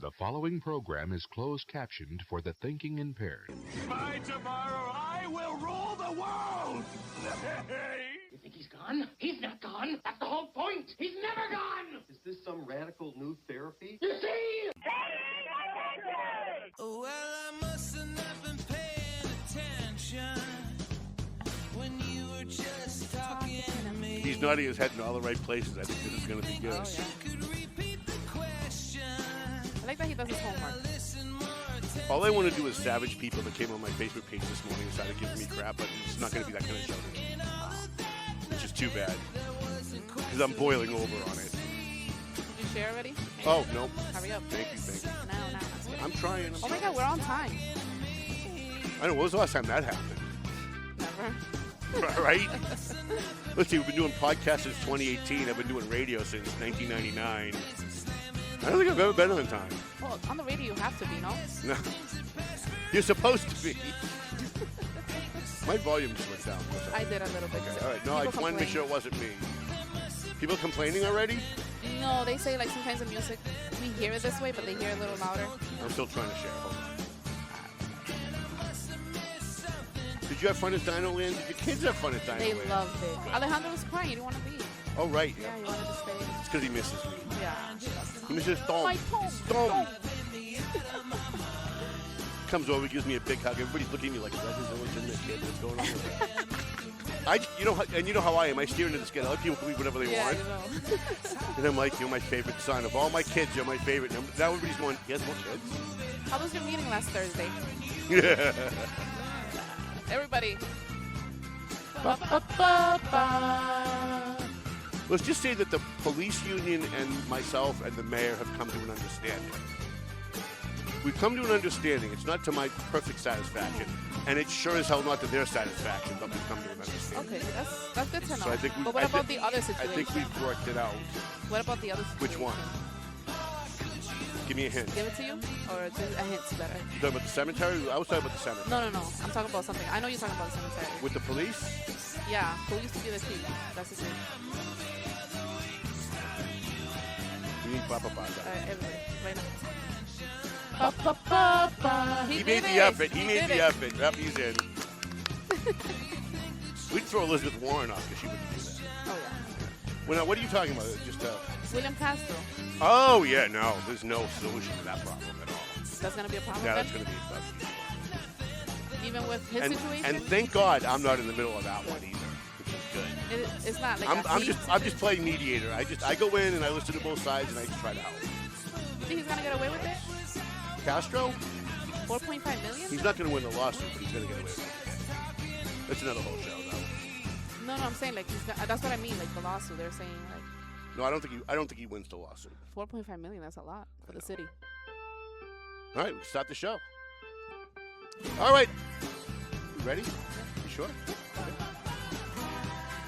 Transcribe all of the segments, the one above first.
The following program is closed captioned for the thinking impaired. By tomorrow, I will rule the world! You think he's gone? He's not gone. That's the whole point. He's never gone. Is this some radical new therapy? You see? Well, I must have not been paying attention when you were just talking to me. He's nodding his head in all the right places. I think this is going to be good. Oh, yeah. Could repeat the question. I like that he does his homework. All I want to do is savage people that came on my Facebook page this morning and started giving me crap, but it's not going to be that kind of show today. Which is too bad. Because I'm boiling over on it. Did you share already? Oh, no. Hurry up. Thank you. No. I'm trying. Oh my God, we're on time. I know. When was the last time that happened? Never. Right? Let's see. We've been doing podcasts since 2018. I've been doing radio since 1999. I don't think I've ever been on time. Well, on the radio you have to be, no? No. You're supposed to be. My volume just went down. I did a little bit. Okay, all right. No, I just wanted to make sure it wasn't me. People complaining already? No, they say like sometimes the music, we hear it this way, but they hear it a little louder. I'm still trying to share. Hold on. Did you have fun at Dino Land? Did your kids have fun at Dino They Land? loved it. Alejandro was crying. He didn't want to leave. Oh, right. Yeah, he wanted to stay. It's because he misses me. Yeah. He misses Tom. My Tom. Tom. Comes over, gives me a big hug. Everybody's looking at me like, is that his illegitimate kid? What's going on with that? You know how I am. I steer into the skin. Other people can believe whatever they want. You know. And I'm like, you're my favorite son. Of all my kids, you're my favorite. And now everybody's going, he has more kids? How was your meeting last Thursday? Yeah. Everybody. Let's just say that the police union and myself and the mayor have come to an understanding. We've come to an understanding. It's not to my perfect satisfaction, and it's sure as hell not to their satisfaction, but we've come to an understanding. Okay, that's good to know. So I think but what about the other situation? I think we've worked it out. What about the other situation? Which one? Give me a hint. Give it to you? Or just a hint's better? You talking about the cemetery? I was talking about the cemetery. No. I'm talking about something. I know you're talking about the cemetery. With the police? Yeah, who used to be the chief? That's his name. We need Papa Papa. Everybody, right now. He made the effort. He made the effort. Yep, he's in. We'd throw Elizabeth Warren off because she wouldn't do that. Oh, yeah. Well, now, what are you talking about? Just William Castro. Oh, yeah, no. There's no solution to that problem at all. That's going to be a problem? Yeah, then? that's going to be a problem. Even with his situation? And thank God I'm not in the middle of that one either, which is good. It's not like I'm just playing mediator. I go in and I listen to both sides and I just try to help. You think he's going to get away with it? Castro? 4.5 million? He's not going to win the lawsuit, but he's going to get away with it. That's another whole show, though. No, I'm saying like that's what I mean. Like the lawsuit, they're saying like. No, I don't think he wins the lawsuit. 4.5 million. That's a lot for the city. All right, we can start the show. All right, you ready? You sure? Go.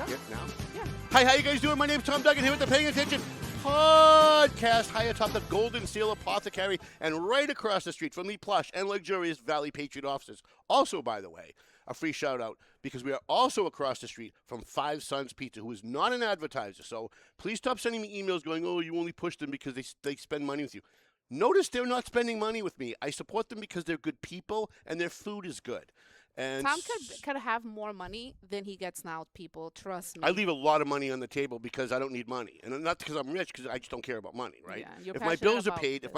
Yeah, now? Yeah. Hi, how you guys doing? My name's Tom Duggan here with the Paying Attention Podcast, high atop the Golden Seal Apothecary and right across the street from the plush and luxurious Valley Patriot offices. Also, by the way, a free shout-out because we are also across the street from Five Sons Pizza, who is not an advertiser. So please stop sending me emails going, oh, you only push them because they spend money with you. Notice they're not spending money with me. I support them because they're good people and their food is good. And Tom could have more money than he gets now, people. Trust me. I leave a lot of money on the table because I don't need money. And not because I'm rich, because I just don't care about money, right? Yeah, you're if my passionate bills are about paid, this.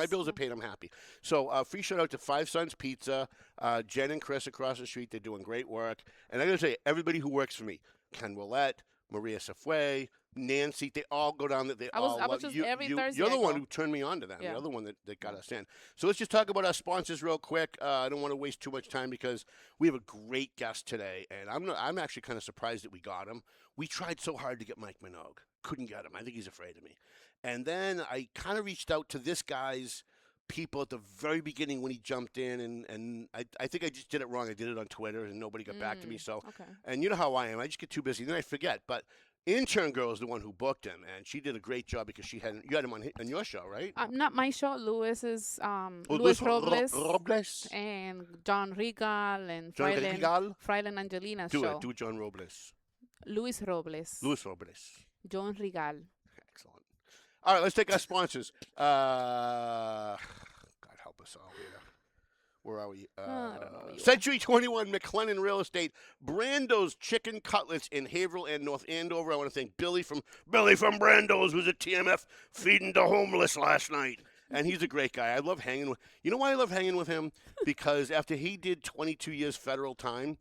I'm happy. So free shout out to Five Sons Pizza, Jen and Chris across the street. They're doing great work. And I got to say, everybody who works for me, Ken Willette, Maria Safway, Nancy, they all go down there. I was just every Thursday. You're the one who turned me on to them. Yeah. You're the one that got us in. So let's just talk about our sponsors real quick. I don't want to waste too much time because we have a great guest today, and I'm actually kind of surprised that we got him. We tried so hard to get Mike Minogue. Couldn't get him. I think he's afraid of me. And then I kind of reached out to this guy's people at the very beginning when he jumped in, and I think I just did it wrong. I did it on Twitter, and nobody got back to me. So, okay. And you know how I am. I just get too busy. Then I forget. But Intern Girl is the one who booked him, and she did a great job because you had him on your show, right? Not my show. Luis Luis Robles and John Regal and Fryland Angelina's show. Do John Robles. Luis Robles. John Regal. Excellent. All right, let's take our sponsors. us all here. Where are we? I don't know where you Century 21 McLennan Real Estate, Brando's Chicken Cutlets in Haverhill and North Andover. I want to thank Billy from Brando's, who's at TMF feeding the homeless last night. And he's a great guy. I love hanging with. You know why I love hanging with him? Because after he did 22 years federal time,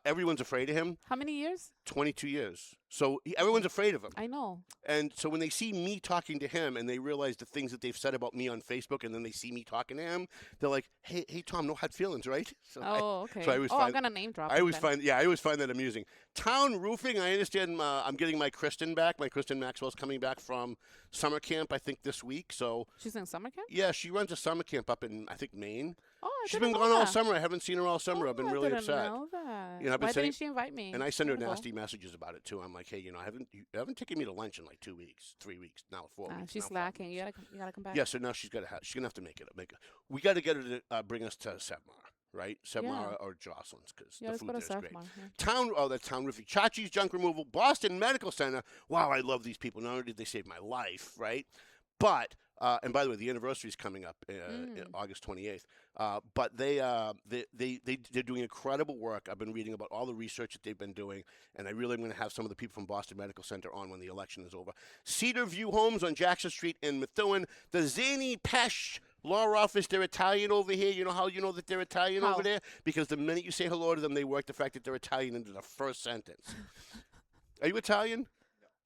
everyone's afraid of him. How many years? 22 years. So everyone's afraid of him. I know. And so when they see me talking to him and they realize the things that they've said about me on Facebook, and then they see me talking to him, they're like, "Hey, Tom, no hard feelings, right?" So Okay. So I always I'm gonna name drop. I always find that amusing. Town Roofing. I understand. I'm getting my Kristen back. My Kristen Maxwell's coming back from summer camp. I think this week. So she's in summer camp. yeah, she runs a summer camp up in I think Maine. Oh, She's been gone all summer. I haven't seen her all summer. I've been really I upset. didn't know that. You know, I've been Why sending- didn't she invite me? And I send her I'm gonna go. nasty messages about it too. I'm like, hey, you haven't taken me to lunch in like 2 weeks, 3 weeks, now 4 weeks. She's now 5 slacking. weeks. You gotta come back. Yeah, so now she's gonna have to make it. We got to get her to bring us to Sevmar, right? Sevmar Yeah. or Jocelyn's, because Yeah, the let's food go to there is great. Southmore. Yeah. That's Town Roofing. Chachi's Junk Removal, Boston Medical Center. Wow, I love these people. Not only did they save my life, right? But and by the way, the anniversary is coming up August 28th. But they're doing incredible work. I've been reading about all the research that they've been doing, and I really am going to have some of the people from Boston Medical Center on when the election is over. Cedar View Homes on Jackson Street in Methuen. The Zany Pesh Law Office, they're Italian over here. You know how you know that they're Italian How? over there? Because the minute you say hello to them, they work the fact that they're Italian into the first sentence. Are you Italian?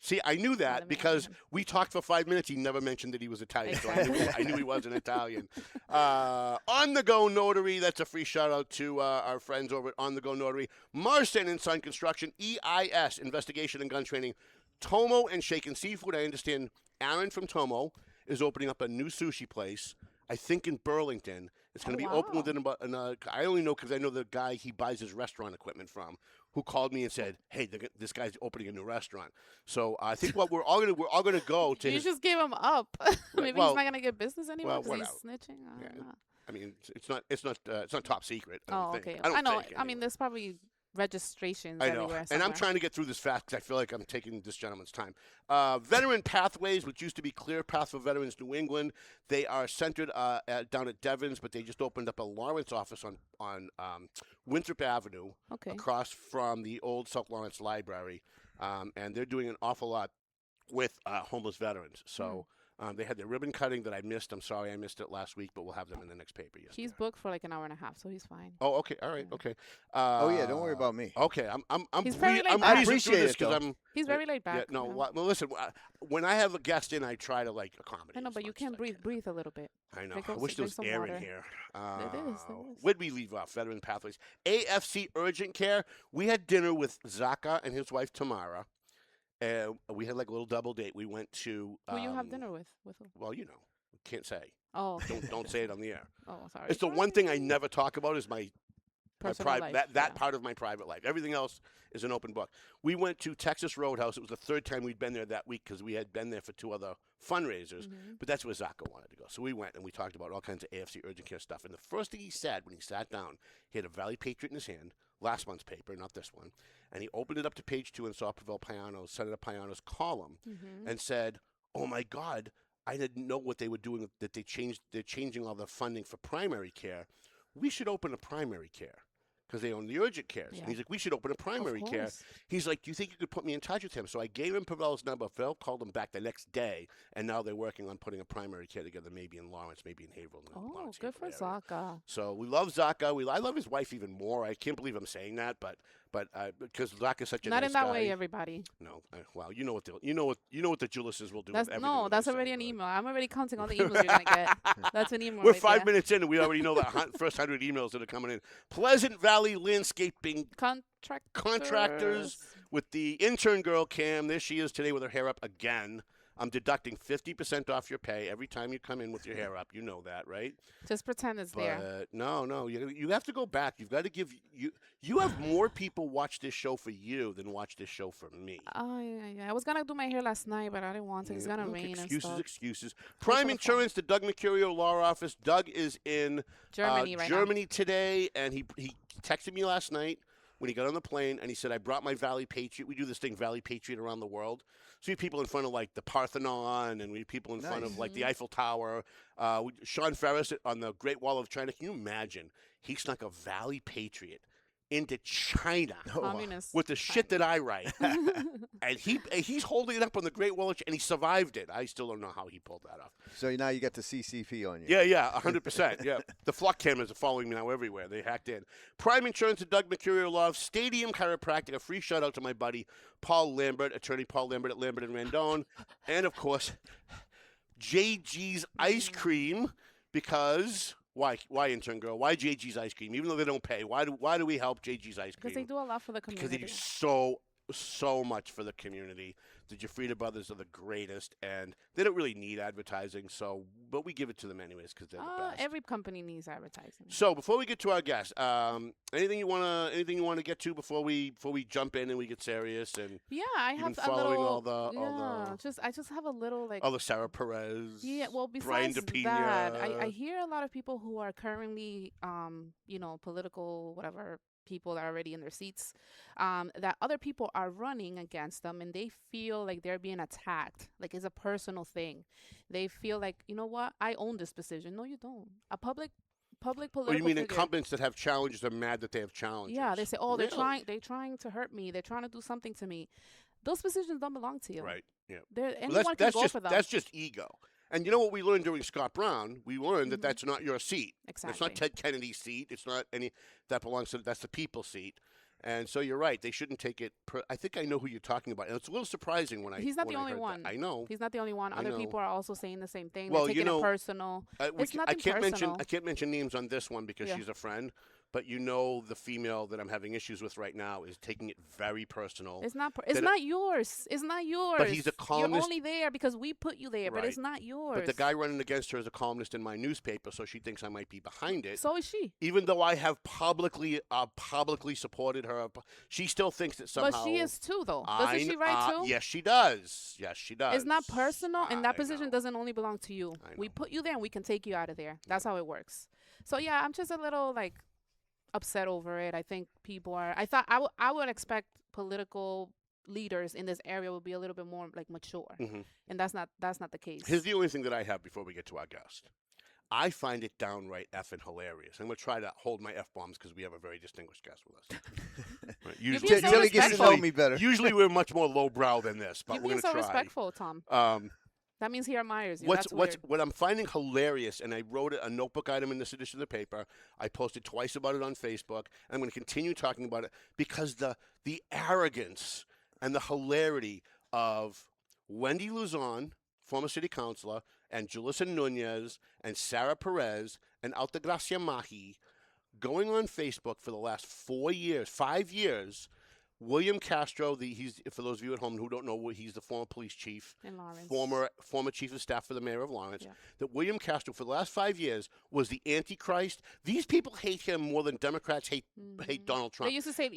See, I knew that because we talked for 5 minutes. He never mentioned that he was Italian, so I knew he wasn't Italian. On the Go Notary, that's a free shout out to our friends over at On the Go Notary. Marston and Son Construction, EIS, Investigation and Gun Training. Tomo and Shaken Seafood. I understand Aaron from Tomo is opening up a new sushi place, I think in Burlington. It's going to be open within about, I only know because I know the guy he buys his restaurant equipment from, who called me and said, "Hey, this guy's opening a new restaurant." So I think we're all gonna go to. You just gave him up. Maybe he's not gonna get business anymore because he's snitching. I don't know. I mean, it's not top secret. I don't think. Okay. I know. Think, I mean, there's probably registrations I know, everywhere. and I'm trying to get through this fast because I feel like I'm taking this gentleman's time. Veteran Pathways, which used to be Clear Path for Veterans New England, they are centered down at Devon's, but they just opened up a Lawrence office on Winthrop Avenue, across from the old South Lawrence Library, and they're doing an awful lot with homeless veterans. So. They had their ribbon cutting that I missed. I'm sorry I missed it last week, but we'll have them in the next paper. Yes. He's booked for like an hour and a half, so he's fine. Oh, okay. All right. Okay. Oh yeah, don't worry about me. Okay. He's very laid I'm back. breezing through this Appreciate it, because He's very laid back. Yeah, no. you know? Well, listen. When I have a guest in, I try to accommodate. I know, as but you much as can I breathe a little bit. I know. Drink I wish there was some air water. in here. There is. Where'd we leave off? Veteran Pathways. AFC Urgent Care. We had dinner with Zaka and his wife Tamara. We had like a little double date. We went to. Who you have dinner with? Who? Well, you know, can't say. Oh. Don't say it on the air. Oh, sorry. It's the one thing I never talk about is my Personal life, that part of my private life. Everything else is an open book. We went to Texas Roadhouse. It was the third time we'd been there that week because we had been there for 2 other fundraisers. But that's where Zaka wanted to go. So we went and we talked about all kinds of AFC urgent care stuff. And the first thing he said when he sat down, he had a Valley Patriot in his hand, last month's paper, not this one. And he opened it up to page 2 and saw Pavel Payano's, Senator Payano's column and said, "Oh my God, I didn't know what they were doing, that they're changing all the funding for primary care. We should open a primary care." Because they own the urgent cares. Yeah. And he's like, we should open a primary care. He's like, do you think you could put me in touch with him? So I gave him Pavel's number. Pavel called him back the next day, and now they're working on putting a primary care together, maybe in Lawrence, maybe in Haverhill. Oh, good for area. Zaka. So we love Zaka. I love his wife even more. I can't believe I'm saying that, but because Zaka's such a Not nice in that guy. way, everybody. No, well, you know what the Julises will do. That's with everything no, that that's I already say, an but- email. I'm already counting all the emails you're gonna get. That's an email. We're right 5 there. minutes in, and we already know that first 100 emails that are coming in. Pleasant Valley Landscaping contractors with the intern girl Cam. There she is today with her hair up again. I'm deducting 50% off your pay every time you come in with your hair up. You know that, right? Just pretend it's there. No. You have to go back. You've got to give you have more people watch this show for you than watch this show for me. Oh, yeah. I was gonna do my hair last night, but I didn't want to. It's gonna rain and stuff. Excuses. Prime Insurance, the Doug Mercurio Law Office. Doug is in Germany right Germany today, and he texted me last night. when he got on the plane and he said, I brought my Valley Patriot. We do this thing, Valley Patriot, around the world. So we have people in front of, like, the Parthenon, and we have people in front of, like, the Eiffel Tower. Sean Ferris on the Great Wall of China. Can you imagine? He snuck a Valley Patriot into China with the shit that I write. And he's holding it up on the Great Wall of China, and he survived it. I still don't know how he pulled that off. So now you got the CCP on you. Yeah, 100%. Yeah. The flock cameras are following me now everywhere. They hacked in. Prime Insurance and Doug Mercurio Love, Stadium Chiropractic, a free shout out to my buddy Paul Lambert, attorney Paul Lambert at Lambert and Randone. And, of course, JG's Ice Cream, because... Why, intern girl? Why JG's Ice Cream? Even though they don't pay, why do we help JG's Ice Cream? Because they do a lot for the community. Because they do so much for the community. The Jafrida brothers are the greatest, and they don't really need advertising. But we give it to them anyways because they're the best. Every company needs advertising. So before we get to our guest, anything you wanna get to before we jump in and we get serious? And yeah, I have following a little. I just have a little like. All the Sarah Perez. Yeah, well, Brian besides DePina. that, I hear a lot of people who are currently, political whatever people that are already in their seats, that other people are running against them, and they feel like they're being attacked, like it's a personal thing. They feel like, you know what, I own this position. No, you don't. A public political you mean figure. incumbents that have challenges are mad that they have challenges? Yeah, they say, oh, really? they're trying to hurt me. They're trying to do something to me. Those positions don't belong to you. Right. Yeah. Anyone can go for them. That's just ego. And you know what we learned during Scott Brown? We learned that that's not your seat. Exactly. It's not Ted Kennedy's seat. It's not any that belongs to. That's the people's seat. And so you're right. They shouldn't take it. I think I know who you're talking about. And it's a little surprising when He's not when the I only heard one. that. I know. He's not the only one. Other people are also saying the same thing. Well, they're taking it personal. It's nothing personal. I can't mention names on this one because she's a friend. But the female that I'm having issues with right now is taking it very personal. It's not. It's not yours. It's not yours. But he's a columnist. You're only there because we put you there. Right. But it's not yours. But the guy running against her is a columnist in my newspaper, so she thinks I might be behind it. So is she. Even though I have publicly supported her, she still thinks that somehow. But she is too, though. Doesn't she write too? Yes, she does. Yes, she does. It's not personal, and that position doesn't only belong to you. We put you there, and we can take you out of there. That's how it works. So yeah, I'm just a little upset over it. I think people are. I would expect political leaders in this area would be a little bit more mature, and that's not the case. Here's the only thing that I have before we get to our guest. I find it downright effing hilarious. I'm going to try to hold my F-bombs because we have a very distinguished guest with us. Right. Usually, so get to know me better. Usually we're much more lowbrow than this, but You're we're going being to so try. respectful, Tom. That means he admires you. What I'm finding hilarious, and I wrote a notebook item in this edition of the paper. I posted twice about it on Facebook, and I'm going to continue talking about it because the arrogance and the hilarity of Wendy Luzon, former city councilor, and Julissa Nunez, and Sarah Perez, and Altagracia Mahi, going on Facebook for the last 5 years. William Castro, he's for those of you at home who don't know, he's the former police chief, in Lawrence. former chief of staff for the mayor of Lawrence. Yeah. That William Castro, for the last 5 years, was the Antichrist. These people hate him more than Democrats hate Donald Trump. They used to say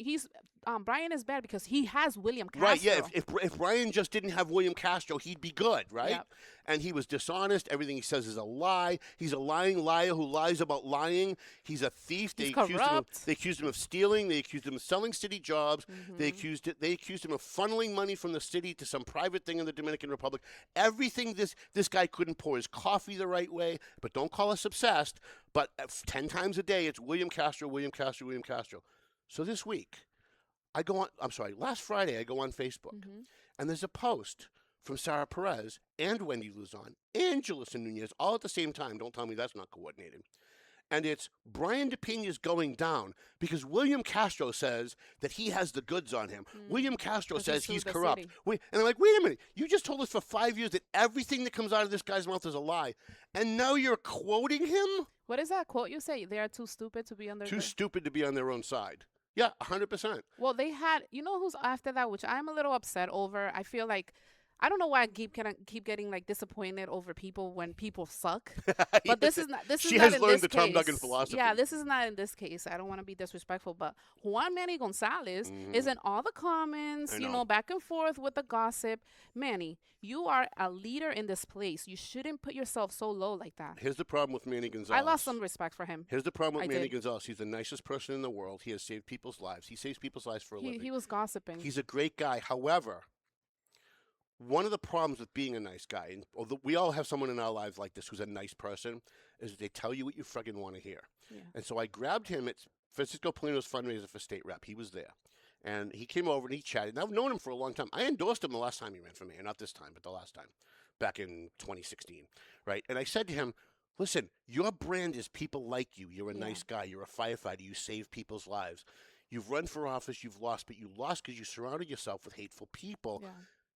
Brian is bad because he has William Castro. Right? Yeah. If Brian just didn't have William Castro, he'd be good, right? Yep. And he was dishonest. Everything he says is a lie. He's a lying liar who lies about lying. He's a thief. He's corrupt. They accused him of stealing. They accused him of selling city jobs. They accused him of funneling money from the city to some private thing in the Dominican Republic. Everything this guy couldn't pour his coffee the right way. But don't call us obsessed. But 10 times a day, it's William Castro, William Castro, William Castro. So this week, last Friday, I go on Facebook, and there's a post from Sarah Perez and Wendy Luzon and Julissa Nunez all at the same time. Don't tell me that's not coordinated. And it's Brian DePina's going down because William Castro says that he has the goods on him. William Castro says he's corrupt. And I'm like, wait a minute. You just told us for 5 years that everything that comes out of this guy's mouth is a lie. And now you're quoting him? What is that quote you say? They are too stupid to be on their stupid to be on their own side. Yeah, 100%. Well, they had, who's after that, which I'm a little upset over. I feel like I don't know why I keep getting like disappointed over people when people suck. But this is not. This is She not has in learned this the Tom case. Duggan philosophy. Yeah, this is not in this case. I don't want to be disrespectful, but Juan Manny Gonzalez is in all the comments. I You know. know, back and forth with the gossip. Manny, you are a leader in this place. You shouldn't put yourself so low like that. Here's the problem with Manny Gonzalez. I lost some respect for him. Here's the problem with I Manny did. Gonzalez. He's the nicest person in the world. He has saved people's lives. He saves people's lives for a living. He was gossiping. He's a great guy. However, one of the problems with being a nice guy, and although we all have someone in our lives like this who's a nice person, is they tell you what you friggin' want to hear. Yeah. And so I grabbed him at Francisco Polino's fundraiser for state rep. He was there. And he came over and he chatted. And I've known him for a long time. I endorsed him the last time he ran for mayor. Not this time, but the last time, back in 2016. Right? And I said to him, listen, your brand is people like you. You're a nice guy. You're a firefighter. You save people's lives. You've run for office. You've lost. But you lost because you surrounded yourself with hateful people. Yeah.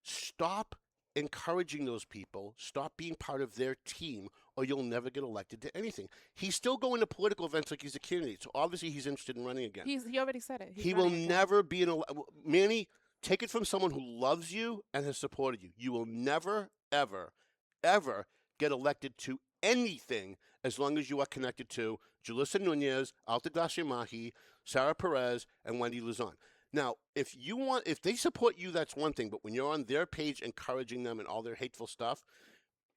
Stop encouraging those people. Stop being part of their team, or you'll never get elected to anything. He's still going to political events like he's a candidate, so obviously he's interested in running again. He already said it. He's He will running again. never be an Manny, take it from someone who loves you and has supported you. You will never, ever, ever get elected to anything as long as you are connected to Julissa Nunez, Altagracia Mahi, Sarah Perez, and Wendy Luzon. Now, if they support you, that's one thing. But when you're on their page encouraging them and all their hateful stuff,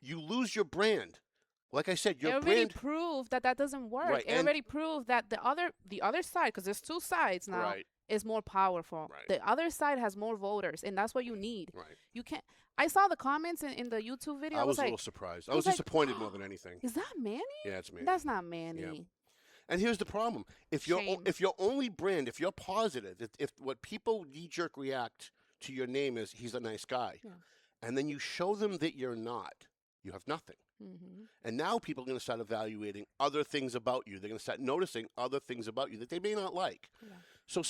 you lose your brand. Like I said, your It already brand. proved that doesn't work. Right, It and- already proved that the other side, because there's two sides now, Right. is more powerful. Right. The other side has more voters, and that's what you need. Right. You can't. I saw the comments in the YouTube video. I was a like, little surprised. I I was was like, disappointed more than anything. is that Manny? Yeah, it's me. That's not Manny. Yeah. And here's the problem: if Shame. your only brand, if you're positive, if what people knee-jerk react to your name is he's a nice guy, Yeah. and then you show them that you're not, you have nothing. Mm-hmm. And now people are going to start evaluating other things about you. They're going to start noticing other things about you that they may not like. Yeah. So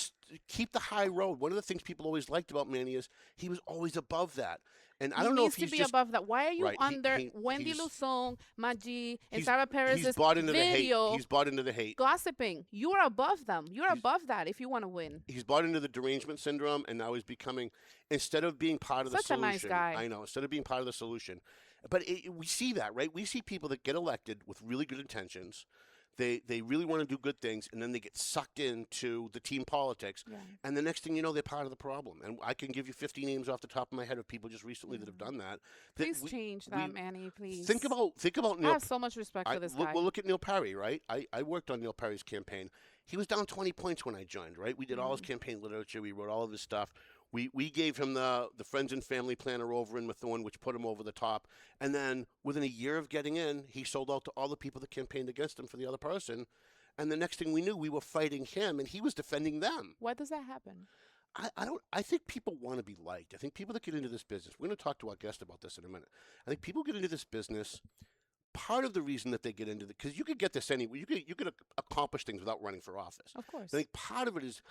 keep the high road. One of the things people always liked about Manny is he was always above that. And I don't know if he's to be just above that. Why are you Right, under he- Wendy he's- Luzon, Maggi, and he's- Sarah Perez's he's bought into the hate. video He's bought into the hate. gossiping? You are above them. You're above that if you want to win. He's bought into the derangement syndrome, and now he's becoming, instead of being part of the Such a solution. nice guy. I know, instead of being part of the solution. But we see that, right? We see people that get elected with really good intentions. They really want to do good things, and then they get sucked into the team politics. Yeah. And the next thing you know, they're part of the problem. And I can give you 50 names off the top of my head of people just recently that have done that. that Please we- change we- that, Manny. Please. Think about I Neil. have so much respect for this guy. Well, look at Neil Perry, right? I worked on Neil Perry's campaign. He was down 20 points when I joined, right? We did all his campaign literature. We wrote all of his stuff. We gave him the friends and family planner over in Methuen, which put him over the top. And then within a year of getting in, he sold out to all the people that campaigned against him for the other person. And the next thing we knew, we were fighting him, and he was defending them. Why does that happen? I think people want to be liked. I think people that get into this business, we're going to talk to our guest about this in a minute. I think people get into this business, part of the reason that they get into it, because you could get this anyway. You could accomplish things without running for office. Of course. I think part of it is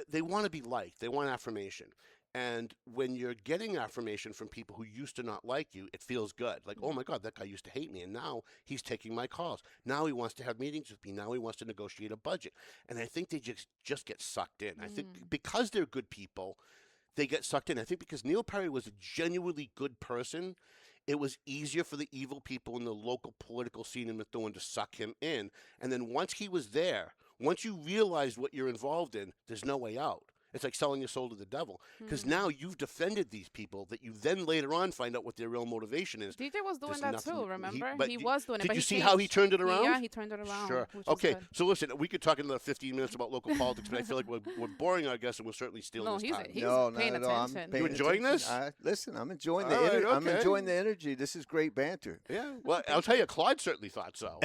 they want to be liked. They want affirmation. And when you're getting affirmation from people who used to not like you, it feels good. Like, oh my God, that guy used to hate me, and now he's taking my calls. Now he wants to have meetings with me. Now he wants to negotiate a budget. And I think they just get sucked in. I think because they're good people, they get sucked in. I think because Neil Perry was a genuinely good person, it was easier for the evil people in the local political scene in Methuen to suck him in. And then once he was there, once you realized what you're involved in, there's no way out. It's like selling your soul to the devil. Because now you've defended these people that you then later on find out what their real motivation is. DJ was doing There's that nothing- too, remember? but He was doing it. Did but you he see how he changed. turned it around? Yeah, he turned it around. Sure. Which was Okay, good. so listen, we could talk another 15 minutes about local politics, but I feel like we're boring our guests and we're certainly stealing No, his he's time. he's No, not paying at all. I'm attention. paying You enjoying attention. this? Listen, I'm enjoying All right, I'm okay. enjoying the energy. This is great banter. Yeah, well, I'll tell you, Claude certainly thought so.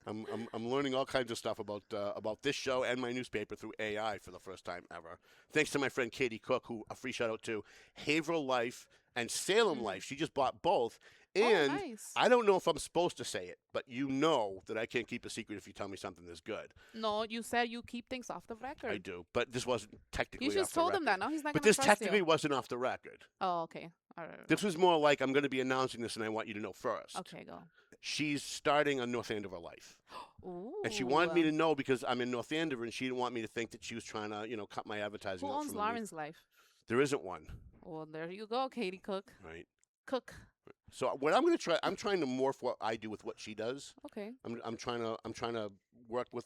I'm learning all kinds of stuff about this show and my newspaper through AI for the first time ever. Thanks to my friend Katie Cook, who a free shout out to Haverhill Life and Salem Life. She just bought both. And nice. I don't know if I'm supposed to say it, but you know that I can't keep a secret if you tell me something is good. No, you said you keep things off the record. I do, but this wasn't technically. You just off the told him record. that. No, he's not But gonna this trust technically you. wasn't off the record. Oh, okay. All right. This was more like I'm going to be announcing this, and I want you to know first. Okay, go. She's starting on North Andover Life. Ooh. And she wanted me to know because I'm in North Andover, and she didn't want me to think that she was trying to, cut my advertising Who out owns from underneath. Lauren's life? There isn't one. Well, there you go, Katie Cook. Right. Cook. So what I'm going to try, I'm trying to morph what I do with what she does. Okay. I'm trying to work with.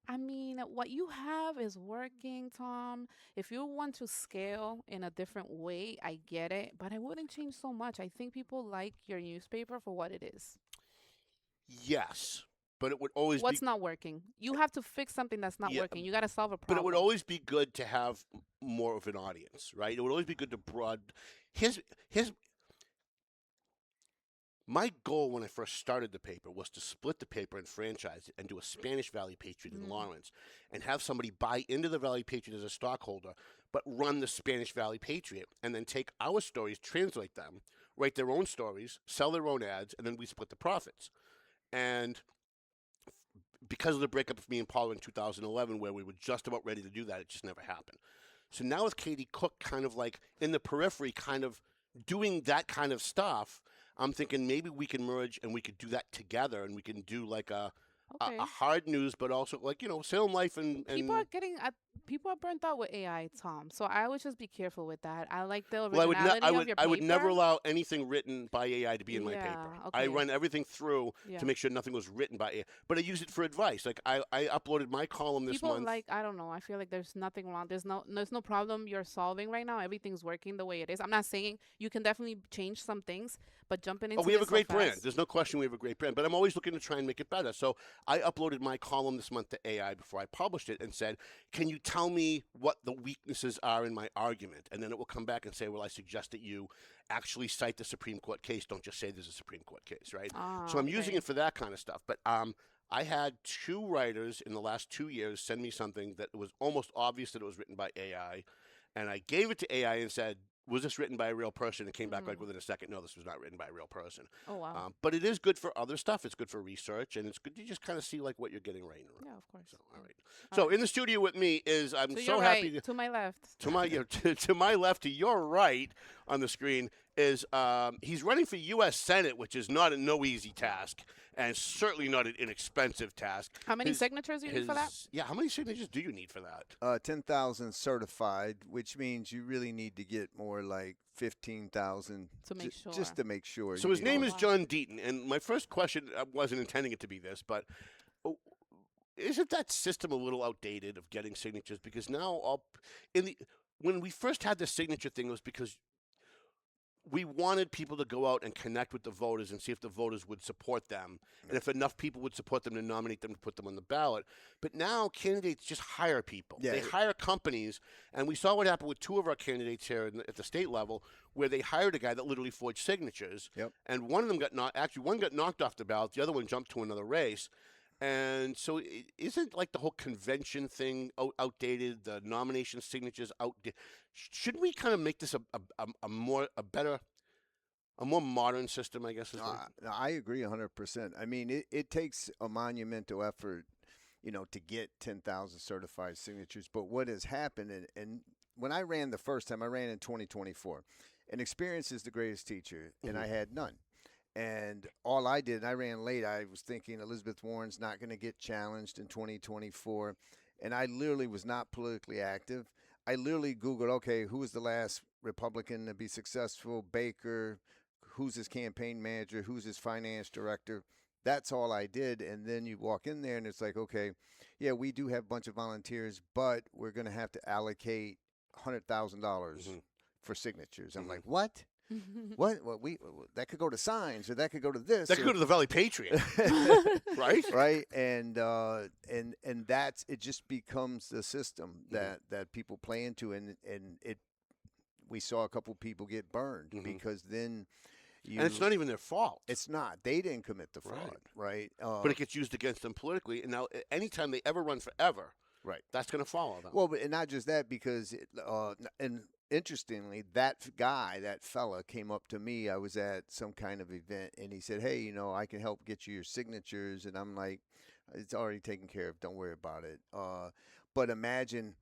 I mean, what you have is working, Tom. If you want to scale in a different way, I get it, but I wouldn't change so much. I think people like your newspaper for what it is. Yes, but it would always What's be. not working? You have to fix something that's not Yeah, working. You got to solve a But problem. it would always be good to have more of an audience, right? It would always be good to broad. His My goal when I first started the paper was to split the paper and franchise it and do a Spanish Valley Patriot in Lawrence and have somebody buy into the Valley Patriot as a stockholder, but run the Spanish Valley Patriot and then take our stories, translate them, write their own stories, sell their own ads, and then we split the profits. And because of the breakup of me and Paula in 2011, where we were just about ready to do that, it just never happened. So now with Katie Cook kind of like in the periphery, kind of doing that kind of stuff, I'm thinking maybe we can merge and we could do that together, and we can do like a hard news, but also like Salem Life and people are burnt out with AI, Tom. So I would just be careful with that. I like the well, originality of your paper. I would never allow anything written by AI to be in my Yeah, paper. okay. I run everything through Yeah. to make sure nothing was written by AI, but I use it for advice. Like I uploaded my column this People month. I don't know. I feel like there's nothing wrong. There's no problem you're solving right now. Everything's working the way it is. I'm not saying you can definitely change some things, but jumping into we have a this so great brand. fast- There's no question we have a great brand, but I'm always looking to try and make it better. So I uploaded my column this month to AI before I published it and said, can you tell me what the weaknesses are in my argument? And then it will come back and say, well, I suggest that you actually cite the Supreme Court case. Don't just say there's a Supreme Court case, right? So I'm using okay. it for that kind of stuff. But I had 2 writers in the last 2 years send me something that was almost obvious that it was written by AI. And I gave it to AI and said, was this written by a real person? And came back like within a second, no, this was not written by a real person. Oh, wow. But it is good for other stuff. It's good for research, and it's good to just kind of see like what you're getting right and wrong. Yeah, of course. So, all right. So in the studio with me is I'm So so you're happy right, to my left. to my to my left, to your right on the screen is he's running for U.S. Senate, which is no easy task, and certainly not an inexpensive task. How many signatures do you need for that? Yeah, how many signatures do you need for that? 10,000 certified, which means you really need to get more like 15,000 To make sure. just to make sure. So his name is John Deaton, and my first question, I wasn't intending it to be this, but isn't that system a little outdated of getting signatures? Because now, when we first had the signature thing, it was because we wanted people to go out and connect with the voters and see if the voters would support them, and if enough people would support them to nominate them to put them on the ballot. But now candidates just hire people. Yeah. They hire companies, and we saw what happened with 2 of our candidates here at the state level, where they hired a guy that literally forged signatures. Yep. And one of them one got knocked off the ballot. The other one jumped to another race. And so isn't like the whole convention thing outdated, the nomination signatures outdated? Shouldn't we kind of make this a more modern system, I guess? No, I agree 100%. I mean, it takes a monumental effort, to get 10,000 certified signatures. But what has happened, and when I ran the first time, I ran in 2024, and experience is the greatest teacher, and I had none. And all I did, and I ran late, I was thinking Elizabeth Warren's not going to get challenged in 2024. And I literally was not politically active. I literally Googled, okay, who was the last Republican to be successful? Baker. Who's his campaign manager? Who's his finance director? That's all I did. And then you walk in there and it's like, okay, yeah, we do have a bunch of volunteers, but we're going to have to allocate $100,000 for signatures. I'm like, what? What? Well, that could go to signs, or that could go to this. That could go to the Valley Patriot, right? Right, and that's it. Just becomes the system that people play into, and it. We saw a couple people get burned because then. And it's not even their fault. It's not. They didn't commit the fraud, right? But it gets used against them politically, and now anytime they ever run forever, right, that's going to follow them. Well, and not just that, because and interestingly, that fella came up to me. I was at some kind of event, and he said, "Hey, I can help get you your signatures." And I'm like, "It's already taken care of. Don't worry about it." But imagine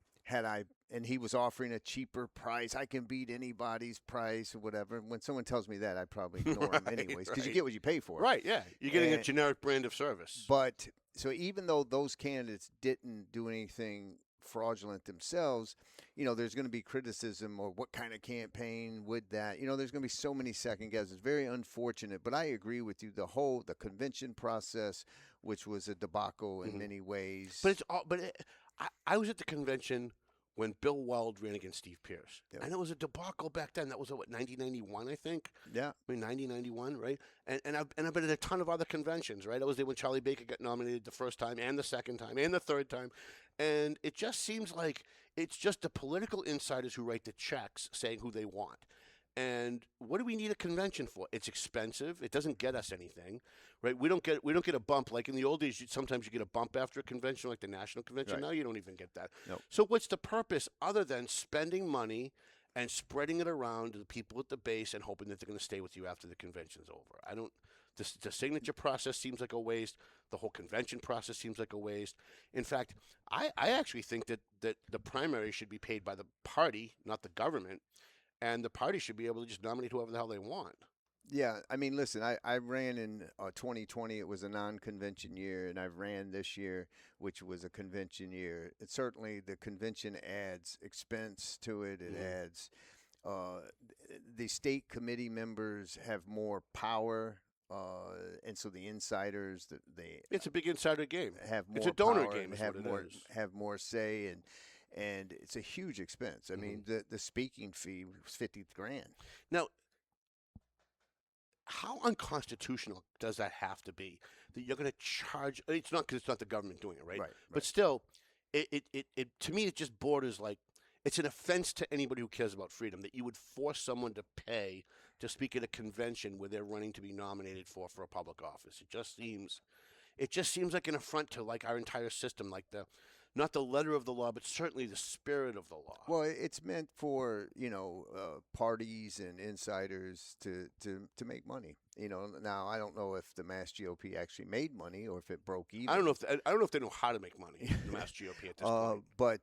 and he was offering a cheaper price. I can beat anybody's price or whatever. When someone tells me that, I probably ignore them anyways, because you get what you pay for. Right, yeah. You're getting a generic brand of service. But so even though those candidates didn't do anything fraudulent themselves, there's going to be criticism or what kind of campaign would that, there's going to be so many second guesses. Very unfortunate, but I agree with you. The convention process, which was a debacle in many ways. But I was at the convention when Bill Weld ran against Steve Pierce. Yep. And it was a debacle back then. That was, 1991, I think? Yeah. 1991, right? And I've been at a ton of other conventions, right? I was there when Charlie Baker got nominated the first time and the second time and the third time. And it just seems like it's just the political insiders who write the checks saying who they want. And what do we need a convention for? It's expensive. It doesn't get us anything, right? We don't get a bump like in the old days. Sometimes you get a bump after a convention, like the national convention. Right. Now you don't even get that. Nope. So what's the purpose other than spending money and spreading it around to the people at the base and hoping that they're going to stay with you after the convention's over? I don't. The signature process seems like a waste. The whole convention process seems like a waste. In fact, I actually think that the primary should be paid by the party, not the government. And the party should be able to just nominate whoever the hell they want. Yeah, I mean, listen, I ran in 2020. It was a non-convention year, and I've ran this year, which was a convention year. It certainly, the convention adds expense to it. It adds the state committee members have more power, and so the insiders it's a big insider game. Have more it's a donor power game. And have more say and it's a huge expense. I mean, the speaking fee was $50,000. Now, how unconstitutional does that have to be? That you're going to charge? It's not because it's not the government doing it, right? Right. But still, it to me it just borders like it's an offense to anybody who cares about freedom that you would force someone to pay to speak at a convention where they're running to be nominated for a public office. It just seems like an affront to like our entire system, like not the letter of the law, but certainly the spirit of the law. Well, it's meant for parties and insiders to make money. Now I don't know if the Mass GOP actually made money or if it broke even. I don't know if they know how to make money. The Mass GOP at this point. But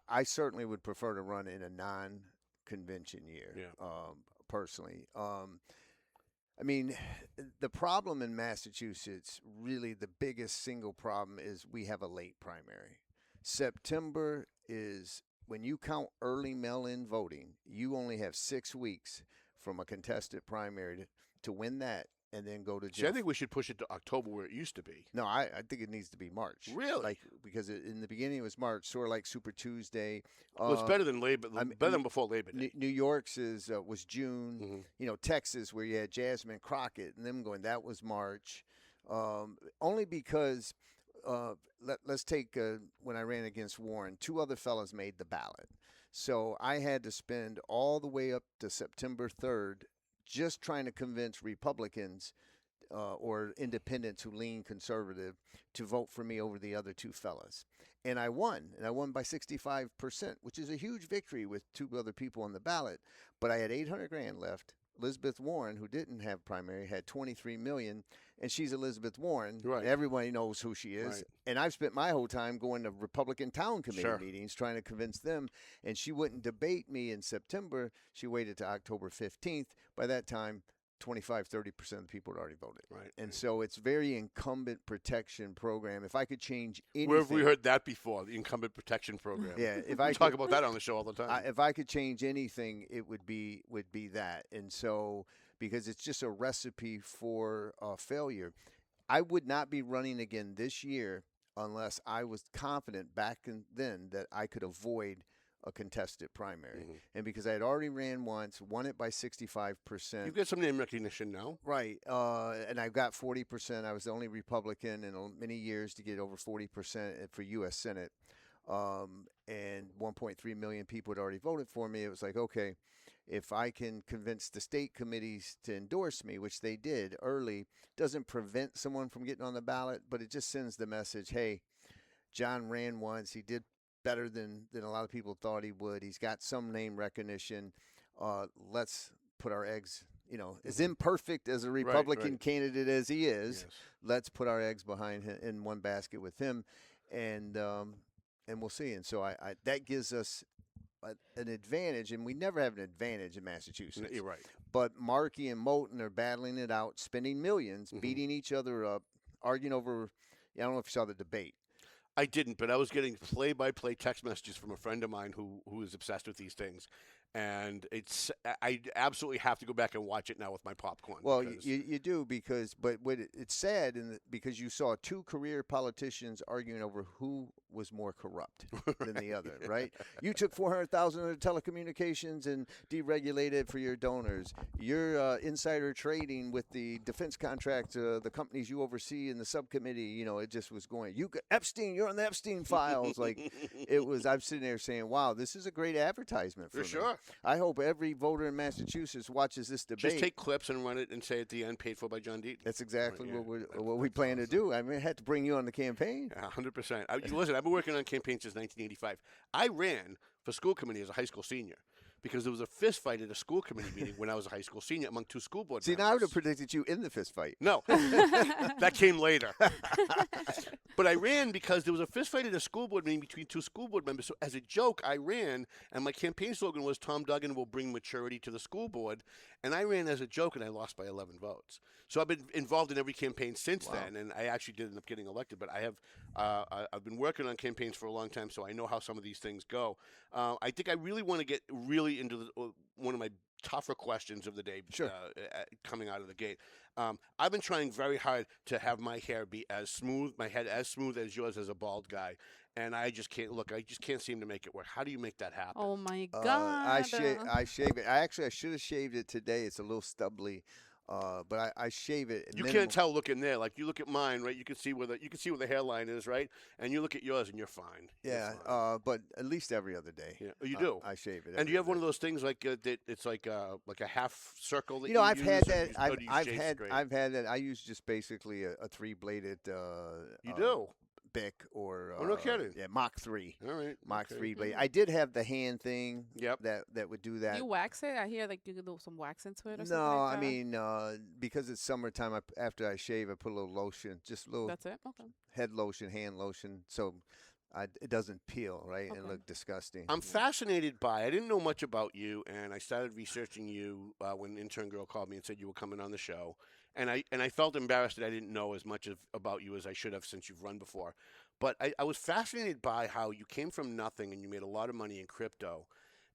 I certainly would prefer to run in a non-convention year. Yeah. Personally. I mean, the problem in Massachusetts, really the biggest single problem is we have a late primary. September is, when you count early mail-in voting, you only have 6 weeks from a contested primary to win that and then go to jail. See, I think we should push it to October where it used to be. No, I think it needs to be March. Really? Because in the beginning it was March, sort of like Super Tuesday. Well, it's better than better than before Labor Day. New York's was June. Texas, where you had Jasmine Crockett and them going, that was March. Only because let's take when I ran against Warren, 2 other fellas made the ballot. So I had to spend all the way up to September 3rd just trying to convince Republicans or independents who lean conservative to vote for me over the other 2 fellas. And I won by 65%, which is a huge victory with 2 other people on the ballot. But I had $800,000 left. Elizabeth Warren, who didn't have primary, had $23 million, and she's Elizabeth Warren. Right. Everybody knows who she is. Right. And I've spent my whole time going to Republican town committee meetings trying to convince them, and she wouldn't debate me in September. She waited to October 15th. By that time, 25-30% of the people had already voted. Right. And so it's very incumbent protection program. If I could change anything. Where have we heard that before? The incumbent protection program. Yeah. If we talk about that on the show all the time. If I could change anything, it would be that. And so, because it's just a recipe for failure. I would not be running again this year unless I was confident back then that I could avoid a contested primary. And because I had already ran once, won it by 65%. You've got some name recognition now. Right. And I've got 40%. I was the only Republican in many years to get over 40% for U.S. Senate. And 1.3 million people had already voted for me. It was like, okay, if I can convince the state committees to endorse me, which they did early, doesn't prevent someone from getting on the ballot, but it just sends the message, hey, John ran once. He did better than a lot of people thought he would. He's got some name recognition. Let's put our eggs, as imperfect as a Republican candidate as he is, let's put our eggs behind him in one basket with him, and we'll see. And so I that gives us an advantage, and we never have an advantage in Massachusetts. You're right. But Markey and Moulton are battling it out, spending millions, beating each other up, arguing over. I don't know if you saw the debate. I didn't, but I was getting play-by-play text messages from a friend of mine who is obsessed with these things, and I absolutely have to go back and watch it now with my popcorn. Well, you do but it's sad because you saw two career politicians arguing over who was more corrupt than the other, right? You took $400,000 of telecommunications and deregulated for your donors. Your insider trading with the defense contract, the companies you oversee in the subcommittee, it just was going. You got Epstein, you're on the Epstein files. Like it was. I'm sitting there saying, "Wow, this is a great advertisement for me." Sure. I hope every voter in Massachusetts watches this debate. Just take clips and run it and say at the end, paid for by John Deaton. That's exactly what we plan to do. I mean, I had to bring you on the campaign. 100%. Listen, I've been working on campaigns since 1985. I ran for school committee as a high school senior because there was a fist fight at a school committee meeting when I was a high school senior among two school board members. Now I would have predicted you in the fist fight. No. That came later. But I ran because there was a fist fight at a school board meeting between two school board members. So as a joke, I ran, and my campaign slogan was Tom Duggan will bring maturity to the school board. And I ran as a joke, and I lost by 11 votes. So I've been involved in every campaign since then, and I actually did end up getting elected. But I've been working on campaigns for a long time, so I know how some of these things go. I think I really want to get really into one of my tougher questions of the day. Sure. Coming out of the gate. I've been trying very hard to have my hair be as smooth, my head as smooth as yours as a bald guy. And I just can't seem to make it work. How do you make that happen? Oh my God! I shave it. I should have shaved it today. It's a little stubbly, but I shave it. You can't tell looking there. Like you look at mine, right? You can see where the hairline is, right? And you look at yours, and you're fine. Yeah, you're fine. but at least every other day. Yeah, you do. I shave it. And do you have one of those things like that? It's like a half circle that I've use, had that. I've had that. I use just basically a 3-bladed. You do. Bic or oh, no kidding. Yeah, Mach 3. All right. Mach 3 blade. I did have the hand thing. Yep. That would do that. You wax it? I hear like you could do some wax into it or something. No, like that. I mean because it's summertime. After I shave, I put a little lotion, just a little. That's it. Okay. Head lotion, hand lotion, so it doesn't peel, right, and look disgusting. I'm fascinated by. I didn't know much about you, and I started researching you when an intern girl called me and said you were coming on the show. And I felt embarrassed that I didn't know as much about you as I should have since you've run before. But I was fascinated by how you came from nothing and you made a lot of money in crypto.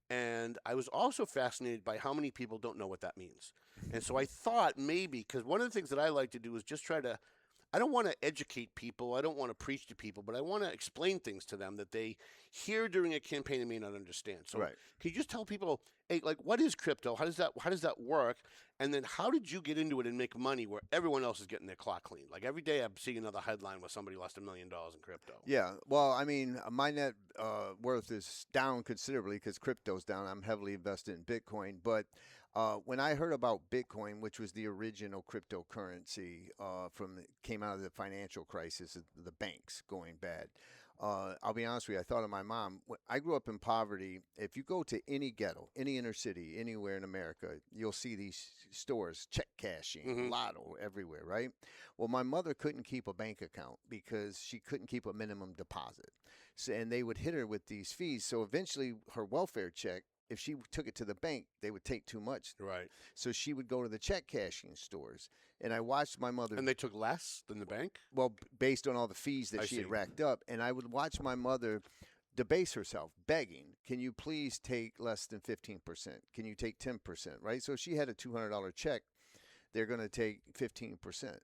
And I was also fascinated by how many people don't know what that means. And so I thought maybe, because one of the things that I like to do is just try to, I don't want to educate people, I don't want to preach to people, but I want to explain things to them that they hear during a campaign and may not understand. So right. Can you just tell people, hey, like, what is crypto? How does that work? And then how did you get into it and make money where everyone else is getting their clock cleaned? Like every day I'm seeing another headline where somebody lost $1 million in crypto. Yeah, well, I mean, my net worth is down considerably because crypto's down. I'm heavily invested in Bitcoin. But when I heard about Bitcoin, which was the original cryptocurrency came out of the financial crisis, the banks going bad. I'll be honest with you, I thought of my mom. I grew up in poverty. If you go to any ghetto, any inner city, anywhere in America, you'll see these stores, check cashing, lotto, everywhere, right? Well, my mother couldn't keep a bank account because she couldn't keep a minimum deposit. So, and they would hit her with these fees. So eventually her welfare check, if she took it to the bank, they would take too much. Right. So she would go to the check cashing stores. And I watched my mother. And they took less than the bank? Well, based on all the fees that she had racked up. And I would watch my mother debase herself, begging, can you please take less than 15%? Can you take 10%? Right? So if she had a $200 check, they're going to take 15%,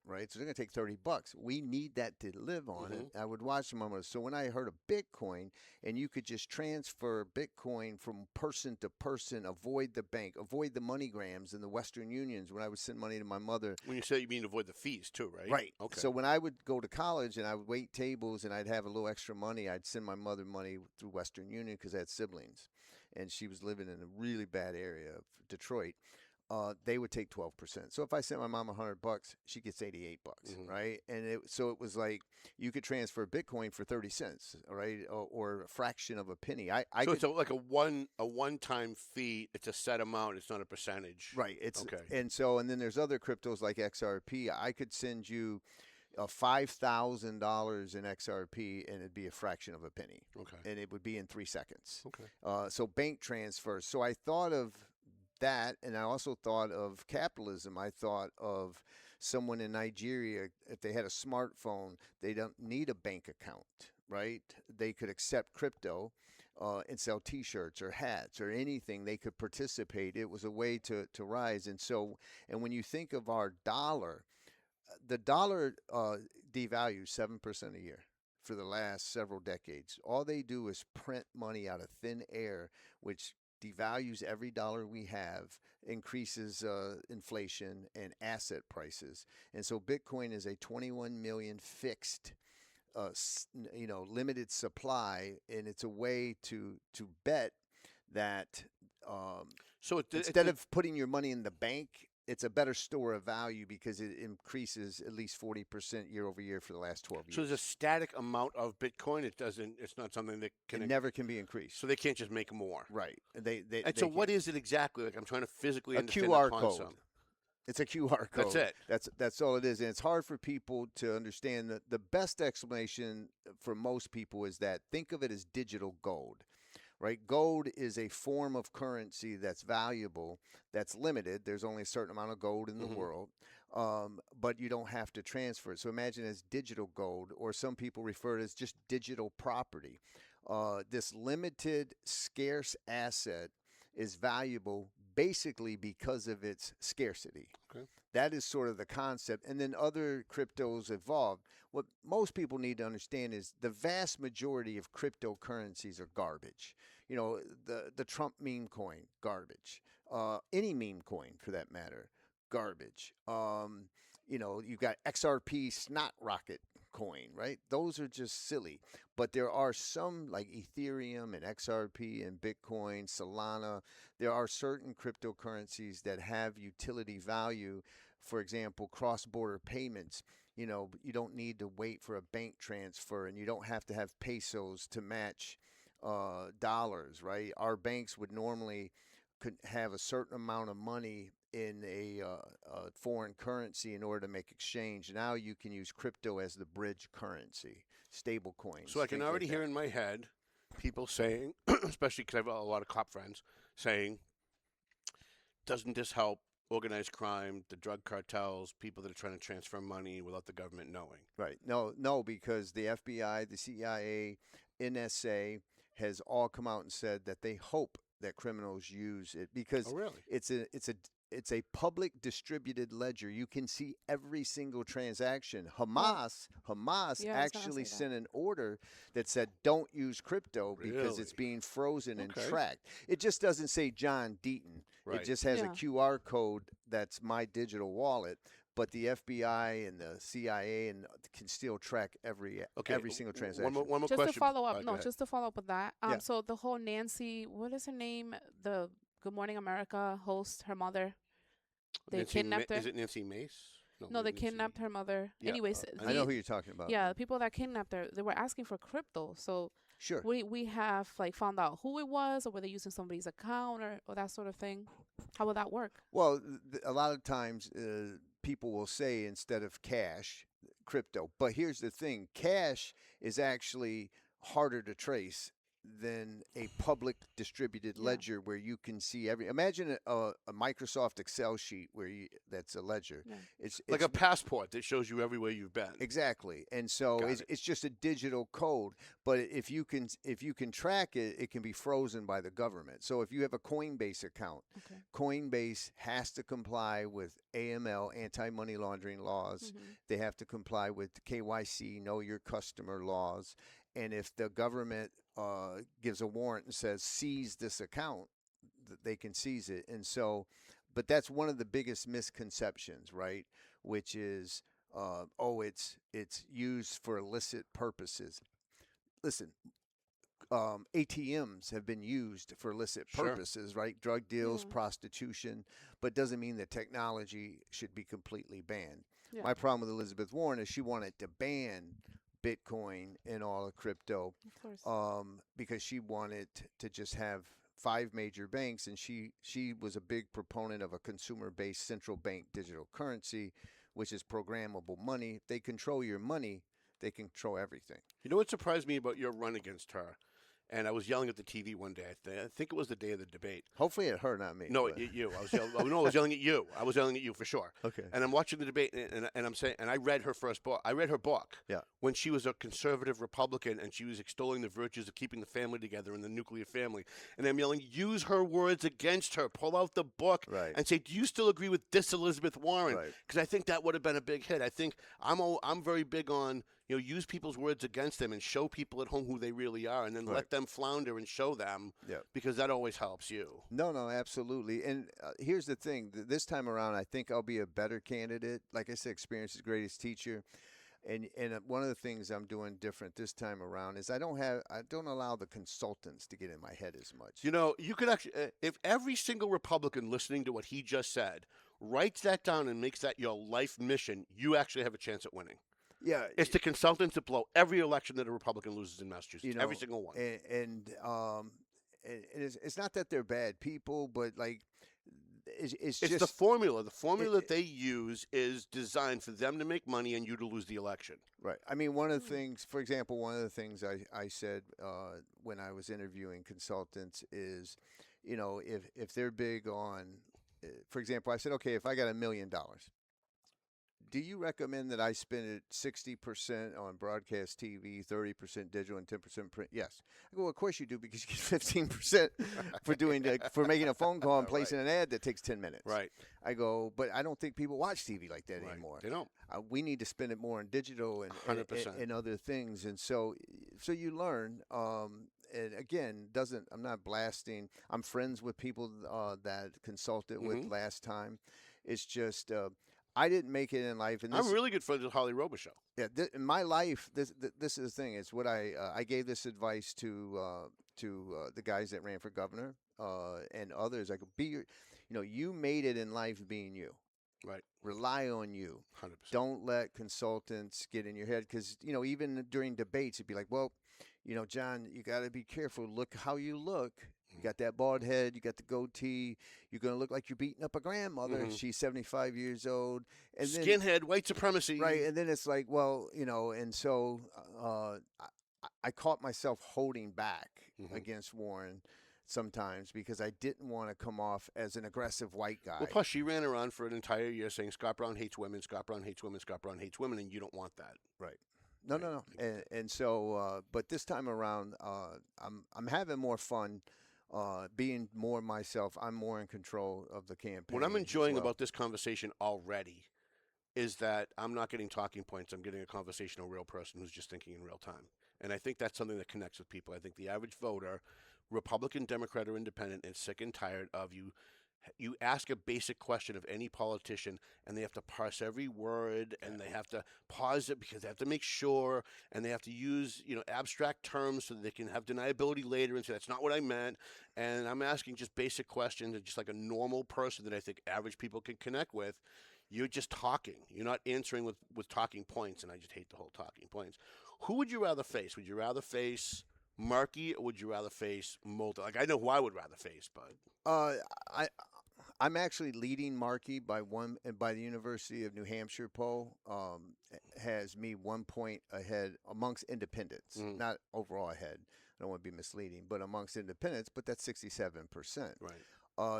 right? So they're going to take $30. We need that to live on it. I would watch my mother. So when I heard of Bitcoin, and you could just transfer Bitcoin from person to person, avoid the bank, avoid the MoneyGrams and the Western Unions when I would send money to my mother. When you say you mean avoid the fees too, right? Right. Okay. So when I would go to college and I would wait tables and I'd have a little extra money, I'd send my mother money through Western Union because I had siblings. And she was living in a really bad area of Detroit. They would take 12%. So if I sent my mom $100, she gets $88, right? And so it was like you could transfer Bitcoin for 30 cents, right, or a fraction of a penny. So it's like a one-time fee. It's a set amount. It's not a percentage. Right. It's okay. And then there's other cryptos like XRP. I could send you $5,000 in XRP, and it'd be a fraction of a penny. Okay. And it would be in 3 seconds. Okay. So bank transfers. So I thought of that, and I also thought of capitalism. I thought of someone in Nigeria, if they had a smartphone, they don't need a bank account, right? They could accept crypto and sell T-shirts or hats or anything. They could participate. It was a way to rise. And when you think of our dollar, the dollar devalues 7% a year for the last several decades. All they do is print money out of thin air, which devalues every dollar we have, increases inflation and asset prices. And so Bitcoin is a 21 million fixed, limited supply, and it's a way to bet that instead of putting your money in the bank, it's a better store of value because it increases at least 40% year over year for the last 12 years. So there's a static amount of Bitcoin. It's not something that it never can be increased. So they can't just make more. Right. What is it exactly? Like I'm trying to physically understand QR the concept. code. It's a QR code. That's it. That's all it is. And it's hard for people to understand. That the best explanation for most people is that think of it as digital gold. Right? Gold is a form of currency that's valuable, that's limited. There's only a certain amount of gold in the world, but you don't have to transfer it. So imagine it as digital gold, or some people refer to it as just digital property. This limited, scarce asset is valuable basically because of its scarcity. Okay. That is sort of the concept. And then other cryptos evolved. What most people need to understand is the vast majority of cryptocurrencies are garbage. You know, the Trump meme coin, garbage. Any meme coin for that matter, garbage. You've got XRP snot rocket coin, right? Those are just silly. But there are some like Ethereum and XRP and Bitcoin, Solana. There are certain cryptocurrencies that have utility value. For example, cross-border payments. You know, you don't need to wait for a bank transfer, and you don't have to have pesos to match dollars, right? Our banks would normally could have a certain amount of money in a foreign currency in order to make exchange. Now you can use crypto as the bridge currency, stable coins. So I can already hear in my head people saying, especially because I have a lot of cop friends, saying, doesn't this help organized crime, the drug cartels, people that are trying to transfer money without the government knowing? Right. No, because the FBI, the CIA, NSA has all come out and said that they hope that criminals use it because it's a public distributed ledger. You can see every single transaction. Hamas actually sent an order that said don't use crypto because it's being frozen and tracked. It just doesn't say John Deaton. Right. It just has a QR code that's my digital wallet. But the FBI and the CIA can still track every single transaction. One more just question. To follow up, just to follow up with that. So the whole Nancy, what is her name? The Good Morning America host, her mother. They kidnapped her. Is it Nancy Mace? No, they kidnapped her mother. Yeah. Anyways, I know who you're talking about. Yeah, the people that kidnapped her, they were asking for crypto. So sure, we have found out who it was, or were they using somebody's account or that sort of thing. How would that work? Well, a lot of times people will say instead of cash, crypto. But here's the thing. Cash is actually harder to trace than a public distributed ledger where you can see imagine a Microsoft Excel sheet that's a ledger. Yeah. It's like a passport that shows you everywhere you've been. Exactly. And so it's just a digital code, but if you can track it, it can be frozen by the government. So if you have a Coinbase account, Coinbase has to comply with AML, anti-money laundering laws. Mm-hmm. They have to comply with KYC, know your customer laws. And if the government gives a warrant and says seize this account, they can seize it. And so, but that's one of the biggest misconceptions, right? Which is, it's used for illicit purposes. Listen, ATMs have been used for illicit purposes, right? Drug deals, prostitution, but doesn't mean that technology should be completely banned. Yeah. My problem with Elizabeth Warren is she wanted to ban Bitcoin and all of crypto, because she wanted to just have 5 major banks, and she was a big proponent of a consumer-based central bank digital currency, which is programmable money. If they control your money, they control everything. You know what surprised me about your run against her And I was yelling at the TV one day. I think it was the day of the debate. Hopefully it hurt, not me. No, but- you. I was yelling. No, I was yelling at you. I was yelling at you for sure. Okay. And I'm watching the debate, and I'm saying, and I read her first book. I read her book. Yeah. When she was a conservative Republican, and she was extolling the virtues of keeping the family together and the nuclear family. And I'm yelling, use her words against her. Pull out the book Right. and say, do you still agree with this Elizabeth Warren? Right. Because I think that would have been a big hit. I think I'm very big on, use people's words against them and show people at home who they really are, and then let them flounder and show them, because that always helps you. No, absolutely. And here's the thing. This time around, I think I'll be a better candidate. Like I said, experience is the greatest teacher. And one of the things I'm doing different this time around is I don't allow the consultants to get in my head as much. You could actually, if every single Republican listening to what he just said writes that down and makes that your life mission, you actually have a chance at winning. Yeah, it's the consultants that blow every election that a Republican loses in Massachusetts. Every single one. And it's not that they're bad people, but like it's just the formula. The formula that they use is designed for them to make money and you to lose the election. Right. I mean, one of the things, for example, one of the things I said when I was interviewing consultants is, if they're big on, for example, I said, okay, if I got $1 million. Do you recommend that I spend it 60% on broadcast TV, 30% digital, and 10% print? Yes. I go, well, of course you do, because you get 15% for making a phone call and placing an ad that takes 10 minutes. Right. I go, but I don't think people watch TV like that anymore. They don't. We need to spend it more on digital and other things, and so you learn. And again, I'm not blasting. I'm friends with people that consulted with last time. It's just. I didn't make it in life, and I'm really good friends with Holly Robichaux. Yeah, in my life, this is the thing. It's what I gave this advice to the guys that ran for governor and others. I go, you made it in life being you. Right. Rely on you. 100%. Don't let consultants get in your head, because even during debates, it'd be like, well, John, you got to be careful. Look how you look. You got that bald head. You got the goatee. You're going to look like you're beating up a grandmother. She's 75 years old. And skinhead, white supremacy. Right. And then it's like, well, and so I caught myself holding back against Warren sometimes because I didn't want to come off as an aggressive white guy. Well, plus she ran around for an entire year saying Scott Brown hates women, Scott Brown hates women, Scott Brown hates women, and you don't want that. Right. No. And so, but this time around, I'm having more fun. Being more myself, I'm more in control of the campaign. What I'm enjoying about this conversation already is that I'm not getting talking points. I'm getting a conversational real person who's just thinking in real time. And I think that's something that connects with people. I think the average voter, Republican, Democrat, or Independent, is sick and tired of you. You ask a basic question of any politician, and they have to parse every word, and they have to pause it because they have to make sure, and they have to use abstract terms so that they can have deniability later and say that's not what I meant. And I'm asking just basic questions, and just like a normal person that I think average people can connect with. You're just talking. You're not answering with talking points, and I just hate the whole talking points. Who would you rather face? Would you rather face Markey, or would you rather face Moulton? Like, I know who I would rather face, but I'm actually leading Markey by the University of New Hampshire poll has me 1 point ahead amongst independents, not overall ahead. I don't want to be misleading, but amongst independents, but that's 67%. Right.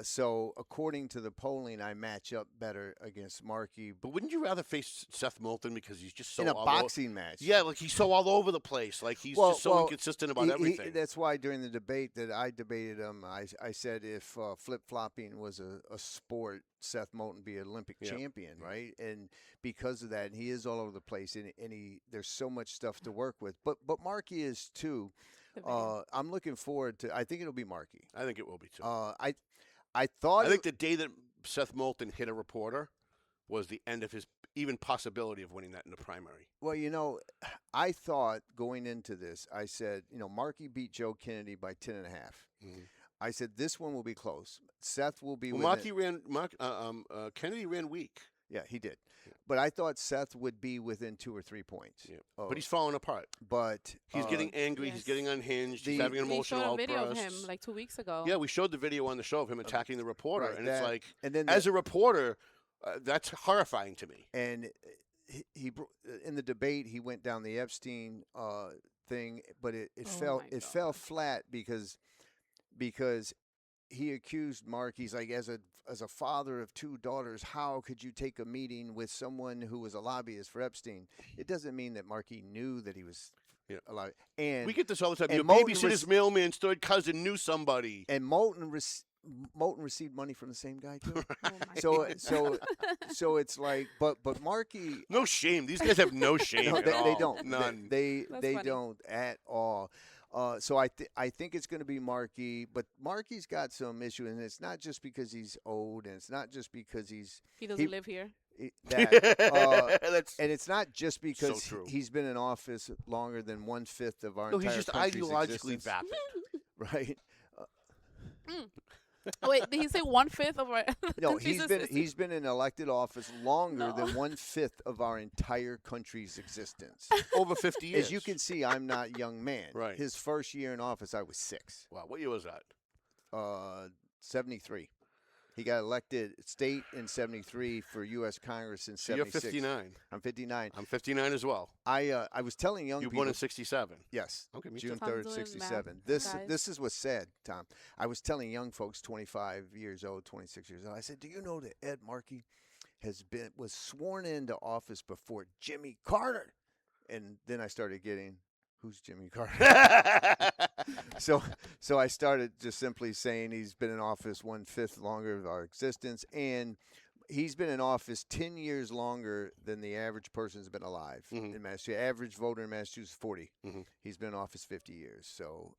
So according to the polling, I match up better against Markey. But wouldn't you rather face Seth Moulton because he's just so in a boxing match? Yeah, like he's so all over the place. Like he's just so inconsistent about everything. That's why during the debate that I debated him, I said if flip-flopping was a sport, Seth Moulton be an Olympic champion, right? And because of that, he is all over the place, and there's so much stuff to work with. But Markey is too. I'm looking forward to. I think it'll be Markey. I think it will be too. I think the day that Seth Moulton hit a reporter was the end of his even possibility of winning that in the primary. Well, I thought going into this, I said, Markey beat Joe Kennedy by 10.5. I said this one will be close. Seth will be. Kennedy ran weak. Yeah, he did. Yeah. But I thought Seth would be within 2 or 3 points. Yeah. But he's falling apart. But he's getting angry. Yes. He's getting unhinged. He's having an emotional outburst. We showed a video of him like 2 weeks ago. Yeah, we showed the video on the show of him attacking the reporter. Right, it's like, as a reporter, that's horrifying to me. And he in the debate, he went down the Epstein thing, but it Oh my fell God. flat because he accused Mark. He's like, as a father of two daughters, how could you take a meeting with someone who was a lobbyist for Epstein? It doesn't mean that Markey knew that he was a lobbyist. And We get this all the time. and Your Moulton babysitter's mailman's third cousin knew somebody. and Moulton received money from the same guy too. Oh my So God. so it's like, but Markey. No shame. These guys have no shame No, at they all. don't. None. They That's they funny. don't at all. So I think it's going to be Markey, but Markey's got some issue, and it's not just because he's old, and it's not just because He doesn't live here. that. That's And it's not just because true. he's been in office longer than 1/5 of our no. entire He's just country's ideologically existence, vapid. right? Oh, wait, did he say 1/5 of our? No, country's he's been existence? in elected office longer No. than 1/5 of our entire country's existence. Over 50 years. As you can see, I'm not a young man. Right. His first year in office, I was 6. Wow. What year was that? 73. He got elected state in 73 for U.S. Congress in So you're 76. 59. I'm 59. I'm 59 as well. I was telling young You were people. born in 67. Yes. Okay, me June too. Tom's 3rd, doing 67. math, guys. This is what's sad, Tom. I was telling young folks, 25 years old, 26 years old. I said, "Do you know that Ed Markey was sworn into office before Jimmy Carter?" And then I started getting, who's Jimmy Carter? So I started just simply saying he's been in office 1/5 longer of our existence, and he's been in office 10 years longer than the average person's been alive in Massachusetts. Average voter in Massachusetts is 40. He's been in office 50 years. So,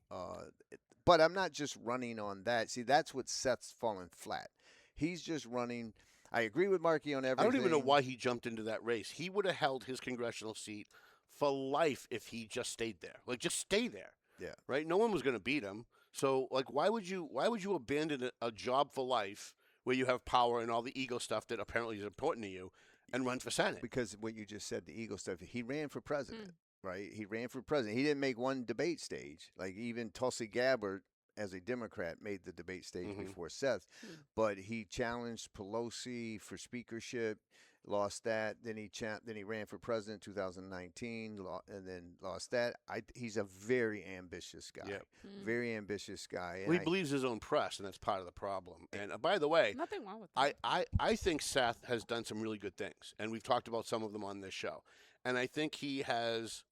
but I'm not just running on that. See, that's what Seth's fallen flat. He's just running. I agree with Markey on everything. I don't even know why he jumped into that race. He would have held his congressional seat for life if he just stayed there. Like, just stay there. Yeah. Right? No one was going to beat him. So, like, why would you abandon a job for life where you have power and all the ego stuff that apparently is important to you and run for Senate? Because what you just said, the ego stuff, he ran for president, right? He ran for president. He didn't make one debate stage. Like, even Tulsi Gabbard, as a Democrat, made the debate stage before Seth. But he challenged Pelosi for speakership, lost that. Then he ran for president in 2019, and then lost that. He's a very ambitious guy. Yep. Very ambitious guy. Well, he believes his own press, and that's part of the problem. And by the way, Nothing wrong with that. I think Seth has done some really good things, and we've talked about some of them on this show. And I think he has,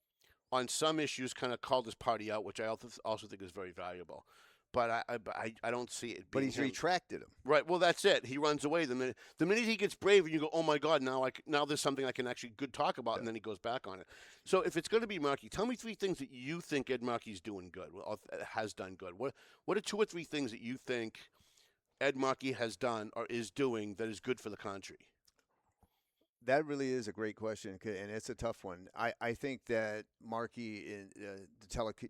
on some issues, kind of called his party out, which I also think is very valuable. But I don't see it being But he's him. retracted him. Right. Well, that's it. He runs away the minute he gets brave, and you go, "Oh my God!" Now there's something I can actually good talk about, and then he goes back on it. So if it's going to be Markey, tell me 3 things that you think Ed Markey's doing good, or has done good. What are 2 or 3 things that you think Ed Markey has done or is doing that is good for the country? That really is a great question, and it's a tough one. I think that Markey in the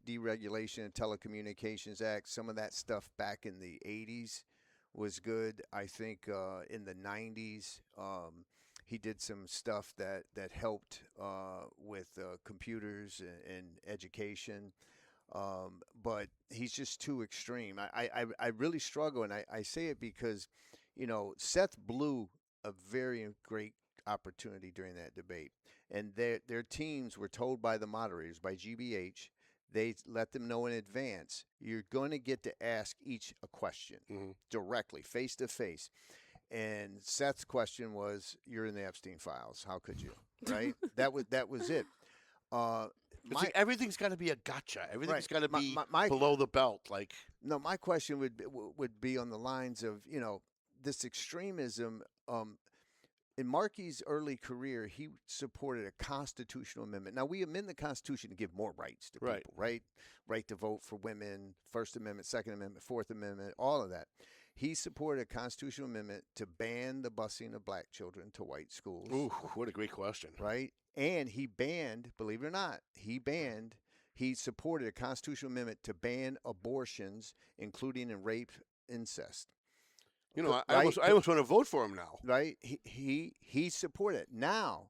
Deregulation and Telecommunications Act, some of that stuff back in the 80s was good. I think in the 90s he did some stuff that helped with computers and education. But he's just too extreme. I really struggle, and I say it because, Seth blew a very great opportunity during that debate, and their teams were told by the moderators, by GBH, they let them know in advance, you're going to get to ask each a question directly, face to face. And Seth's question was, "You're in the Epstein files. How could you?" Right? that was it. See, everything's got to be a gotcha. Everything's got to be my below the belt. Like, no, my question would be on the lines of, this extremism. In Markey's early career, he supported a constitutional amendment. Now, we amend the Constitution to give more rights to people, right? Right to vote for women, First Amendment, Second Amendment, Fourth Amendment, all of that. He supported a constitutional amendment to ban the busing of black children to white schools. ooh, what a great question. Right? And he banned, believe it or not, he supported a constitutional amendment to ban abortions, including in rape, incest. I almost want to vote for him now. Right? He supported it. Now,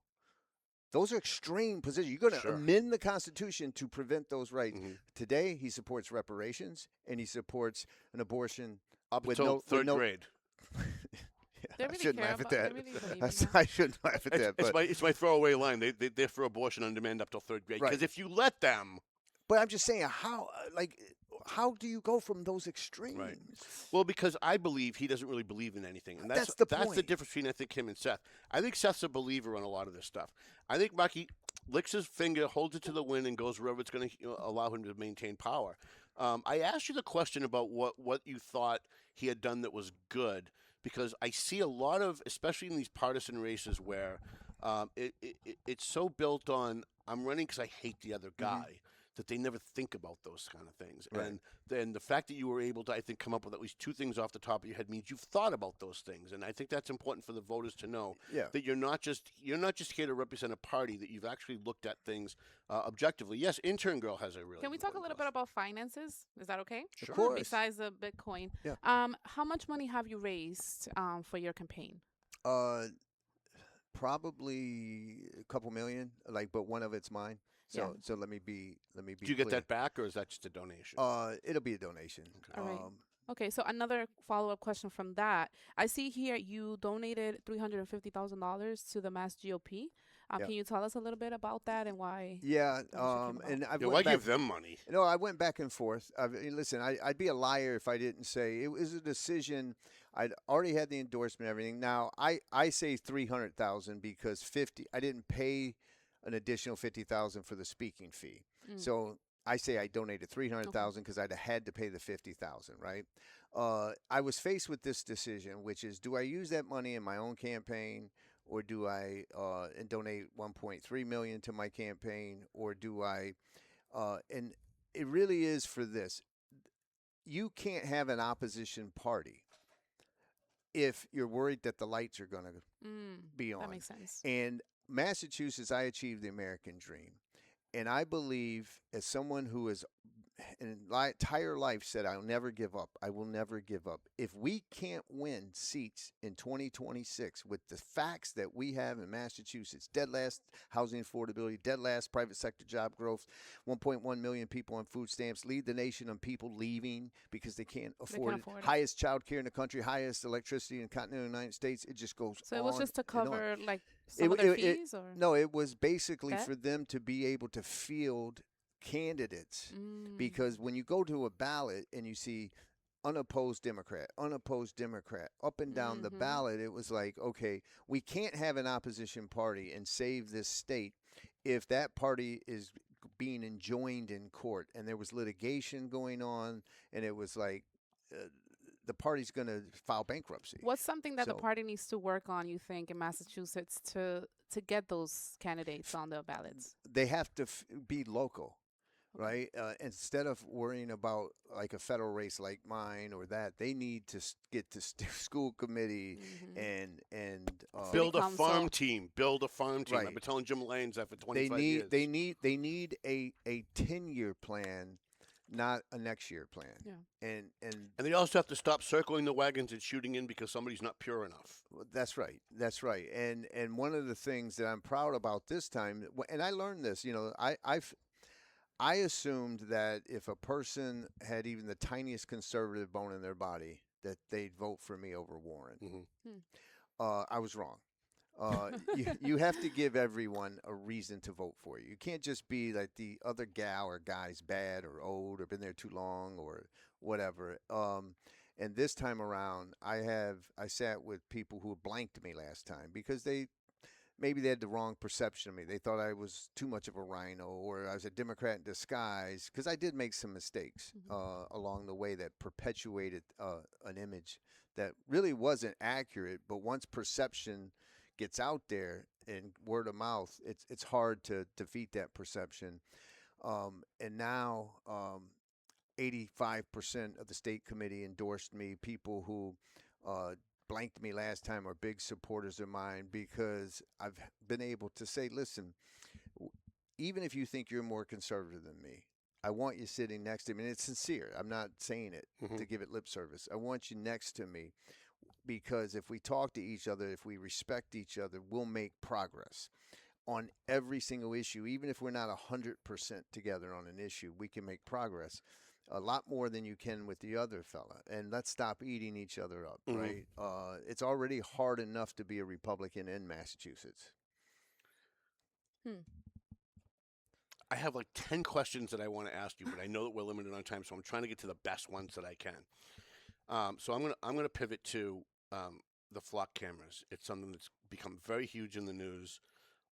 those are extreme positions. You're going to amend the Constitution to prevent those rights. Today, he supports reparations, and he supports an abortion Up with until third grade. They I really shouldn't care laugh at about- they that. really believe in that. I shouldn't laugh at that. It's But it's my throwaway line. They're for abortion on demand up till third grade. Right. Because if you let them, But I'm just saying, how do you go from those extremes? Right. Well, because I believe he doesn't really believe in anything, and that's the the point. difference between I think him and Seth. I think Seth's a believer on a lot of this stuff. I think Bucky licks his finger, holds it to the wind, and goes wherever it's going to allow him to maintain power. I asked you the question about what you thought he had done that was good, because I see a lot of, especially in these partisan races, where it's so built on I'm running because I hate the other guy. That they never think about those kind of things. Right. And then the fact that you were able to, I think, come up with at least two things off the top of your head means you've thought about those things. And I think that's important for the voters to know that you're not just here to represent a party, that you've actually looked at things objectively. Yes, Intern Girl has a really. Can we talk a little bit about finances? Is that okay? Sure. Of course. Besides the Bitcoin. Yeah. How much money have you raised for your campaign? Probably a couple million, but one of it's mine. So let me be. Do you get that back, or is that just a donation? It'll be a donation. Okay. All right. Okay, so another follow-up question from that. I see here you donated $350,000 to the Mass GOP. Can you tell us a little bit about that and why? Yeah, and why give them money? No, I went back and forth. Listen, I'd be a liar if I didn't say it was a decision. I'd already had the endorsement, everything. Now I say 300,000 because 50. I didn't pay an additional 50,000 for the speaking fee. So I say I donated 300,000 because I'd had to pay the 50,000, right? I was faced with this decision, which is, do I use that money in my own campaign, or do I and donate 1.3 million to my campaign, or do I? And it really is for this. You can't have an opposition party if you're worried that the lights are going to be on. That makes sense. And Massachusetts, I achieved the American dream. And I believe, as someone who has in my entire life said, I'll never give up. I will never give up. If we can't win seats in 2026 with the facts that we have in Massachusetts, dead last housing affordability, dead last private sector job growth, 1.1 million people on food stamps, lead the nation on people leaving because they can't afford it. Highest child care in the country, highest electricity in the continental United States. It just goes So it was just to cover some of their fees? Or? No, it was basically for them to be able to field candidates, because when you go to a ballot and you see unopposed Democrat, up and down the ballot, it was like, okay, we can't have an opposition party and save this state if that party is being enjoined in court. And there was litigation going on, and it was like the party's going to file bankruptcy. What's something that the party needs to work on, you think, in Massachusetts to get those candidates on the ballots? They have to be local. Right? Instead of worrying about like a federal race like mine or that, they need to get to school committee and build a farm team. Right. I've been telling Jim Lanes that for 25 years. They need a 10-year plan, not a next year plan. Yeah. And they also have to stop circling the wagons and shooting in because somebody's not pure enough. That's right. And one of the things that I'm proud about this time, and I learned this, I assumed that if a person had even the tiniest conservative bone in their body, that they'd vote for me over Warren. I was wrong. You have to give everyone a reason to vote for you. You can't just be like the other gal or guy's bad or old or been there too long or whatever. And this time around, I sat with people who blanked me last time because maybe they had the wrong perception of me. They thought I was too much of a rhino, or I was a Democrat in disguise, because I did make some mistakes along the way that perpetuated an image that really wasn't accurate. But once perception gets out there and word of mouth, it's hard to defeat that perception. And now 85% of the state committee endorsed me. People who blanked me last time are big supporters of mine, because I've been able to say, listen, even if you think you're more conservative than me, I want you sitting next to me. And it's sincere. I'm not saying it to give it lip service. I want you next to me, because if we talk to each other, if we respect each other, we'll make progress on every single issue. Even if we're not 100% together on an issue, we can make progress. A lot more than you can with the other fella. And let's stop eating each other up, right? It's already hard enough to be a Republican in Massachusetts. I have like 10 questions that I want to ask you, but I know that we're limited on time, so I'm trying to get to the best ones that I can. So I'm gonna pivot to the flock cameras. It's something that's become very huge in the news.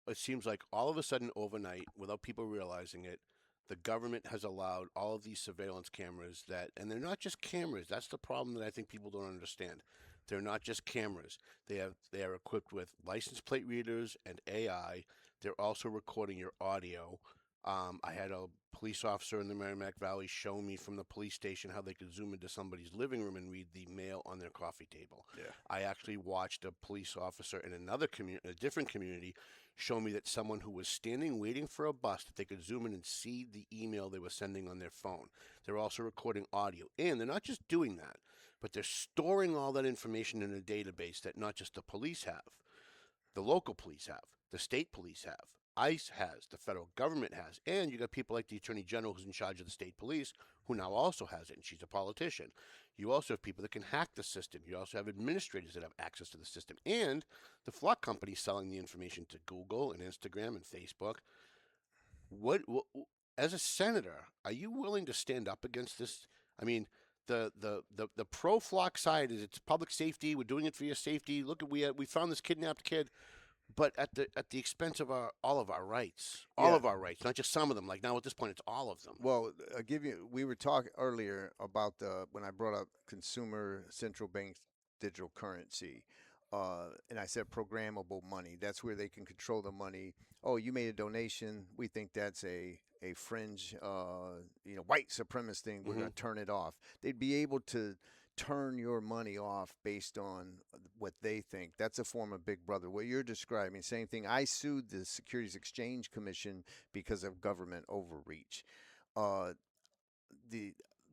It seems like all of a sudden, overnight, without people realizing it, the government has allowed all of these surveillance cameras and they're not just cameras. That's the problem that I think people don't understand. They're not just cameras. They are equipped with license plate readers and AI. They're also recording your audio. I had a police officer in the Merrimack Valley show me from the police station how they could zoom into somebody's living room and read the mail on their coffee table. Yeah. I actually watched a police officer in a different community, show me that someone who was standing waiting for a bus, that they could zoom in and see the email they were sending on their phone. They're also recording audio. And they're not just doing that, but they're storing all that information in a database that not just the police have, the local police have, the state police have, ICE has, the federal government has, and you got people like the Attorney General who's in charge of the state police who now also has it, and she's a politician. You also have people that can hack the system. You also have administrators that have access to the system, and the flock company selling the information to Google and Instagram and Facebook. What as a senator, are you willing to stand up against this? I mean, the pro flock side is it's public safety. We're doing it for your safety. Look, we found this kidnapped kid. But at the expense of all of our rights, of our rights, not just some of them. Like now at this point, it's all of them. Well, we were talking earlier about when I brought up consumer central bank digital currency, and I said programmable money. That's where they can control the money. Oh, you made a donation. We think that's a fringe, white supremacist thing. We're going to turn it off. They'd be able to turn your money off based on what they think. That's a form of Big Brother. What you're describing, same thing. I sued the Securities Exchange Commission because of government overreach.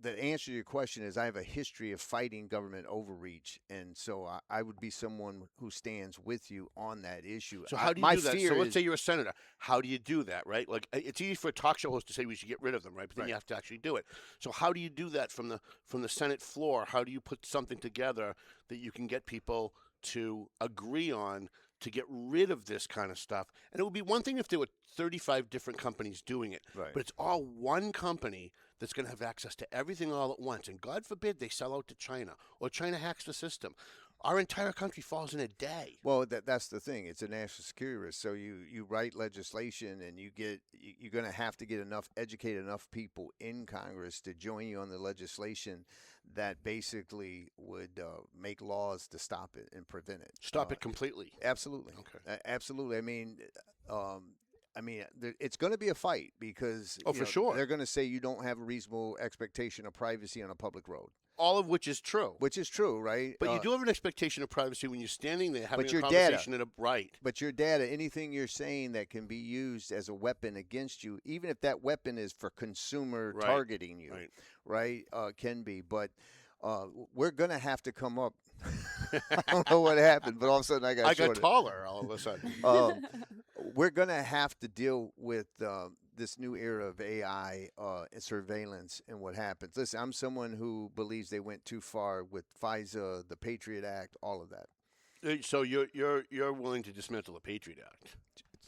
The answer to your question is I have a history of fighting government overreach, and so I would be someone who stands with you on that issue. So how do you do that? So let's say you're a senator. How do you do that, right? Like it's easy for a talk show host to say we should get rid of them, right? But then you have to actually do it. So how do you do that from the Senate floor? How do you put something together that you can get people to agree on to get rid of this kind of stuff? And it would be one thing if there were 35 different companies doing it, but it's all one company that's going to have access to everything all at once. And God forbid they sell out to China or China hacks the system. Our entire country falls in a day. Well, that's the thing. It's a national security risk. So you write legislation, and you're going to have to get educate enough people in Congress to join you on the legislation that basically would make laws to stop it and prevent it. Stop it completely. Absolutely. Okay. Absolutely. I mean, it's going to be a fight because sure they're going to say you don't have a reasonable expectation of privacy on a public road. All of which is true. Which is true, right? But you do have an expectation of privacy when you're standing there having a conversation at a right. But your data, anything you're saying that can be used as a weapon against you, even if that weapon is for consumer targeting you, right? Can be. But we're going to have to come up. I don't know what happened, but all of a sudden I got taller all of a sudden. We're going to have to deal with this new era of AI and surveillance and what happens. Listen, I'm someone who believes they went too far with FISA, the Patriot Act, all of that. So you're willing to dismantle the Patriot Act?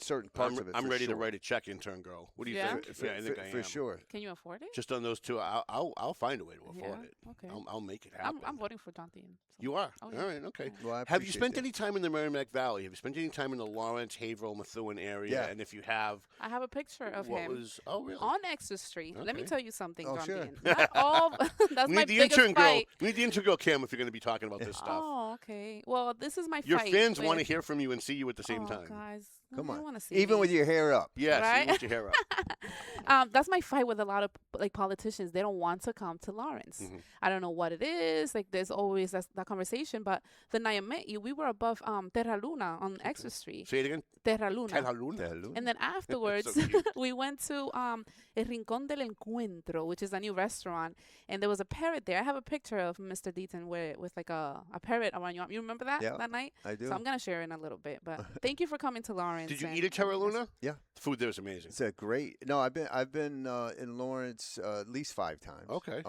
Certain parts of it. I'm ready to write a check, intern girl. What do you think? I think I am. For sure. Can you afford it? Just on those two, I'll find a way to afford it. Okay. I'll make it happen. I'm voting for Dante. So. You are? Oh, yeah. All right, okay. Well, have you spent any time in the Merrimack Valley? Have you spent any time in the Lawrence, Haverhill, Methuen area? Yeah. And if you have... I have a picture of him. Oh, really? On Exeter Street. Okay. Let me tell you something, Oh, Dante. sure. Not all... That's we my need the biggest intern fight. girl. We need the intern girl, Cam, if you're going to be talking about this stuff. Oh, okay. Well, this is my Your fight. fans want to hear from you and see you at the same time. Guys. Come on. Want to see Even me. with your hair up. Yes, right? you with your hair up. That's my fight with a lot of politicians. They don't want to come to Lawrence. Mm-hmm. I don't know what it is. Like there's always that conversation. But the night I met you, we were above Terra Luna on Exeter Street. Say it again. Terra Luna. Terra Luna. And then afterwards, So cute. we went to El Rincón del Encuentro, which is a new restaurant. And there was a parrot there. I have a picture of Mr. Deaton with like a parrot around you. You remember that that night? I do. So I'm going to share it in a little bit. But thank you for coming to Lawrence. Did you eat at Terra Luna? Yeah. The food there is amazing. It's a great. No, I've been in Lawrence at least 5 times. Okay.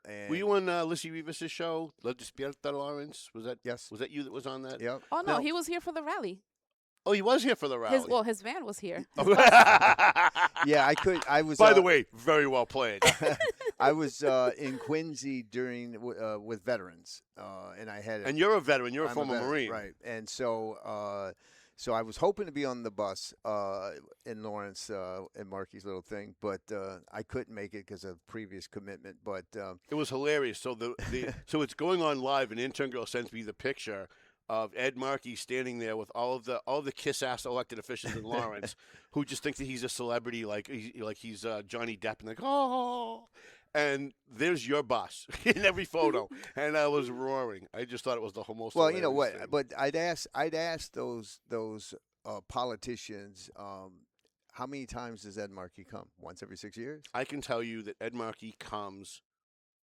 And Were you on Lissy Rivas' show, La Despierta Lawrence? Was that Yes. Was that you that was on that? Yep. Oh, no, he was here for the rally. Oh, he was here for the rally. His van was here. Yeah, I could. I was. By the way, very well played. I was in Quincy during with veterans, and I had. And you're a veteran. You're a I'm former veteran, Marine, right? And so, so I was hoping to be on the bus in Lawrence in Marky's little thing, but I couldn't make it because of previous commitment. But It was hilarious. So so it's going on live, and intern girl sends me the picture of Ed Markey standing there with all of the kiss-ass elected officials in Lawrence who just think that he's a celebrity, like he's Johnny Depp, and like, oh, and there's your boss in every photo, and I was roaring. I just thought it was the most. Well, you know what? Thing. But I'd ask those politicians. How many times does Ed Markey come? Once every 6 years? I can tell you that Ed Markey comes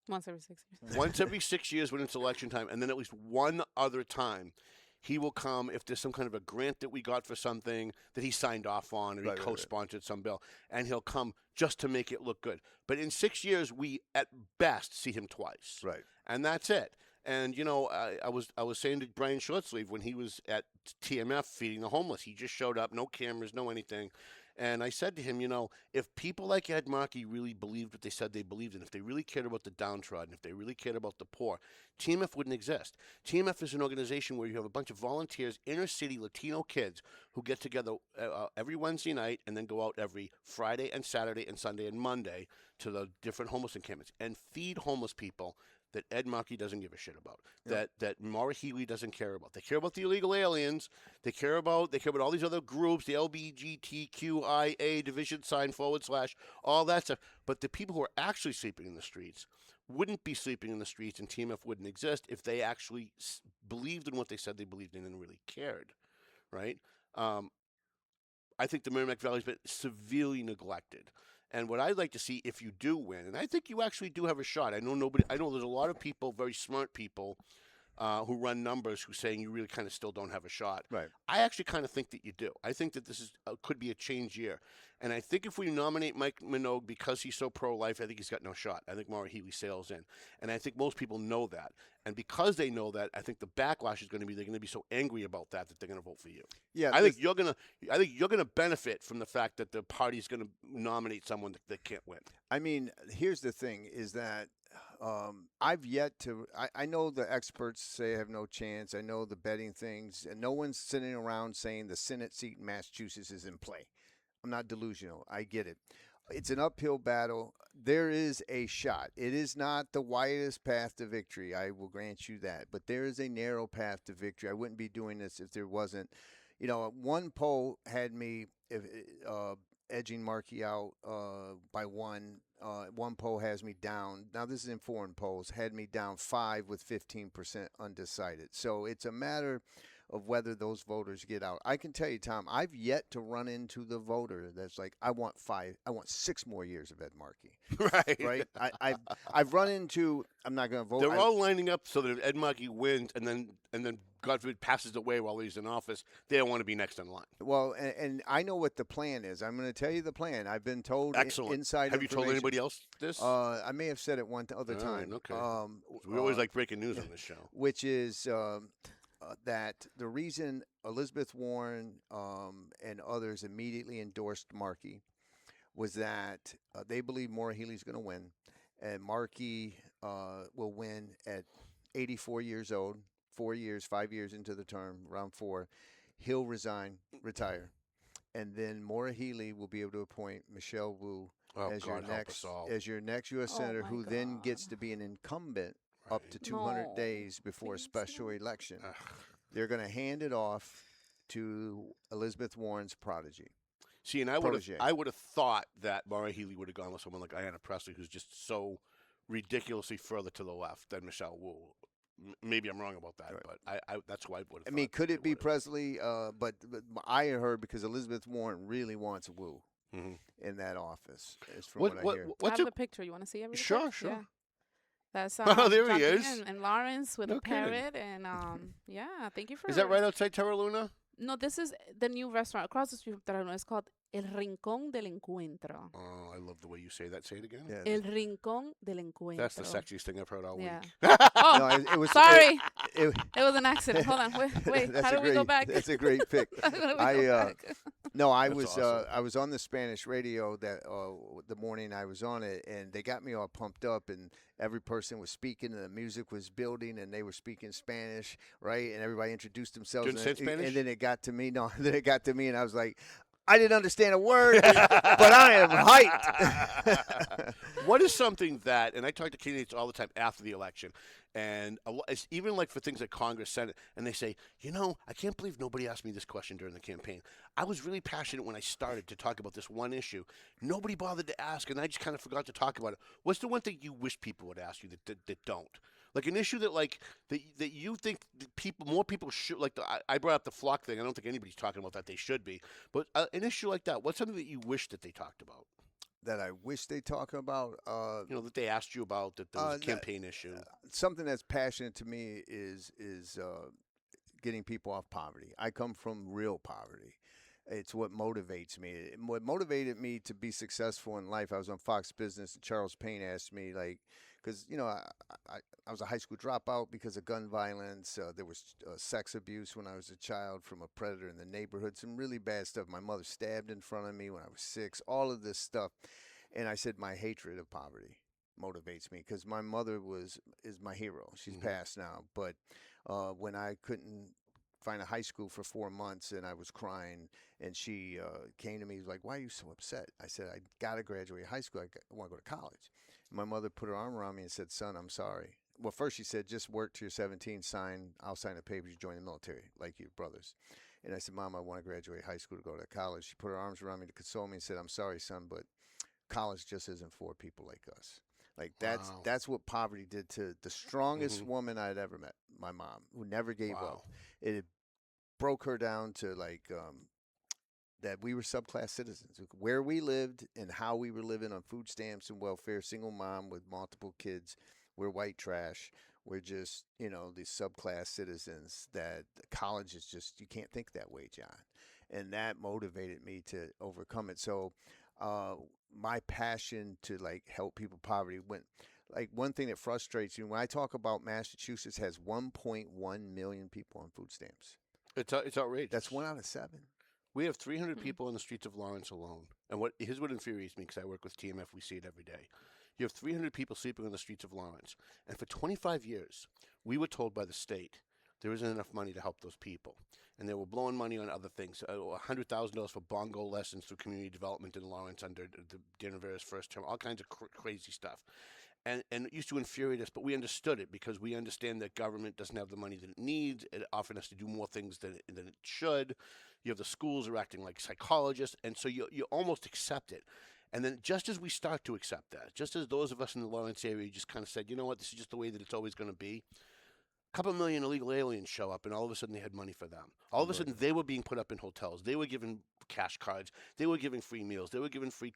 Once every 6 years. once every 6 years when it's election time, and then at least one other time he will come if there's some kind of a grant that we got for something that he signed off on, or he co-sponsored some bill, and he'll come just to make it look good. But in 6 years, we at best see him twice, Right. and that's it. And you know, I was saying to Brian Shortsleeve when he was at TMF feeding the homeless, he just showed up, no cameras, no anything. And I said to him, you know, if people like Ed Markey really believed what they said they believed in, if they really cared about the downtrodden, if they really cared about the poor, TMF wouldn't exist. TMF is an organization where you have a bunch of volunteers, inner city Latino kids who get together every Wednesday night and then go out every Friday and Saturday and Sunday and Monday to the different homeless encampments and feed homeless people that Ed Markey doesn't give a shit about, that Maura Healey doesn't care about. They care about the illegal aliens. They care about all these other groups, the LBGTQIA division sign / all that stuff. But the people who are actually sleeping in the streets wouldn't be sleeping in the streets, and TMF wouldn't exist if they actually believed in what they said they believed in and really cared, right? I think the Merrimack Valley's been severely neglected. And what I'd like to see if you do win, and I think you actually do have a shot. I know there's a lot of people, very smart people, who run numbers who saying you really kind of still don't have a shot. Right. I actually kind of think that you do. I think that this could be a change year. And I think if we nominate Mike Minogue because he's so pro-life, I think he's got no shot. I think Maura Healey sails in. And I think most people know that. And because they know that, I think the backlash is going to be they're going to be so angry about that they're going to vote for you. Yeah, I think you're going to benefit from the fact that the party's going to nominate someone that can't win. I mean, here's the thing: is that I've yet to. I know the experts say I have no chance. I know the betting things, and no one's sitting around saying the Senate seat in Massachusetts is in play. I'm not delusional. I get it. It's an uphill battle. There is a shot. It is not the widest path to victory. I will grant you that. But there is a narrow path to victory. I wouldn't be doing this if there wasn't. You know, one poll had me edging Markey out by one. One poll has me down. Now, this is in foreign polls. Had me down 5 with 15% undecided. So it's a matter of whether those voters get out. I can tell you, Tom, I've yet to run into the voter that's like, I want 6 more years of Ed Markey. Right. I've run into, I'm not going to vote. They're all lining up so that if Ed Markey wins and then God forbid passes away while he's in office, they don't want to be next in line. Well, and I know what the plan is. I'm going to tell you the plan. I've been told inside. Have you told anybody else this? I may have said it one other time. Okay. We always like breaking news on this show. Which is that the reason Elizabeth Warren and others immediately endorsed Markey was that they believe Maura Healey's going to win, and Markey will win at 84 years old, 5 years into the term, around 4. He'll retire, and then Maura Healey will be able to appoint Michelle Wu as your next U.S. Senator, who then gets to be an incumbent up to 200 days before a special election. They're going to hand it off to Elizabeth Warren's prodigy. See, and I would have thought that Maura Healey would have gone with someone like Ayanna Pressley, who's just so ridiculously further to the left than Michelle Wu. Maybe I'm wrong about that, but that's why I would have. I mean, could it be Presley? But I heard because Elizabeth Warren really wants Wu in that office. Is from what I hear. I have the picture. You want to see everything? Sure. Yeah. That's there he is. And Lawrence with a parrot, and yeah, thank you for. Is that right outside Terra Luna? No, this is the new restaurant across the street from Terra Luna. It's called El rincón del encuentro. Oh, I love the way you say that. Say it again. Yeah. El rincón del encuentro. That's the sexiest thing I've heard all Yeah. week. Oh, No, it was sorry. It, It was an accident. Hold on. Wait. How do we go back? That's a great pick. How do we go back? No, I That's was awesome. I was on the Spanish radio that the morning I was on it, and they got me all pumped up, and every person was speaking, and the music was building, and they were speaking Spanish, right? And everybody introduced themselves. Didn't say Spanish? And then it got to me. No, then it got to me, and I was like, I didn't understand a word, but I am hyped. What is something that, and I talk to candidates all the time after the election, and it's even like for things like Congress, Senate, and they say, I can't believe nobody asked me this question during the campaign. I was really passionate when I started to talk about this one issue. Nobody bothered to ask, and I just kind of forgot to talk about it. What's the one thing you wish people would ask you that don't? Like an issue that you think more people should, like I brought up the flock thing. I don't think anybody's talking about that. They should be. But an issue like that, what's something that you wish that they talked about? That I wish they talk about. That they asked you about, that there was a campaign issue. Something that's passionate to me is getting people off poverty. I come from real poverty. It's what motivates me. What motivated me to be successful in life, I was on Fox Business, and Charles Payne asked me, because, I was a high school dropout because of gun violence. There was sex abuse when I was a child from a predator in the neighborhood, some really bad stuff. My mother stabbed in front of me when I was 6, all of this stuff. And I said my hatred of poverty motivates me because my mother is my hero. She's passed now. But when I couldn't find a high school for 4 months and I was crying, and she came to me, was like, why are you so upset? I said, I got to graduate high school. I want to go to college. And my mother put her arm around me and said, son, I'm sorry. Well, first she said, just work till you're 17, I'll sign the papers, you join the military, like your brothers. And I said, Mom, I want to graduate high school to go to college. She put her arms around me to console me and said, I'm sorry, son, but college just isn't for people like us. Like that's what poverty did to the strongest woman I'd ever met, my mom, who never gave up. It broke her down to that we were subclass citizens. Where we lived and how we were living on food stamps and welfare, single mom with multiple kids, we're white trash. We're just, these subclass citizens that college is just, you can't think that way, John. And that motivated me to overcome it. So my passion to help people poverty went, one thing that frustrates me when I talk about Massachusetts has 1.1 million people on food stamps. It's outrageous. That's 1 out of 7. We have 300 people on the streets of Lawrence alone. And here's what infuriates me, because I work with TMF. We see it every day. You have 300 people sleeping on the streets of Lawrence. And for 25 years, we were told by the state there isn't enough money to help those people. And they were blowing money on other things, $100,000 for bongo lessons through community development in Lawrence under Dan Rivera's first term, all kinds of crazy stuff. And it used to infuriate us, but we understood it because we understand that government doesn't have the money that it needs. It often has to do more things than it should. You have the schools are acting like psychologists, and so you almost accept it. And then just as we start to accept that, just as those of us in the Lawrence area just kind of said, you know what, this is just the way that it's always going to be, a couple million illegal aliens show up, and all of a sudden they had money for them. All of a sudden they were being put up in hotels. They were given cash cards. They were given free meals. They were given free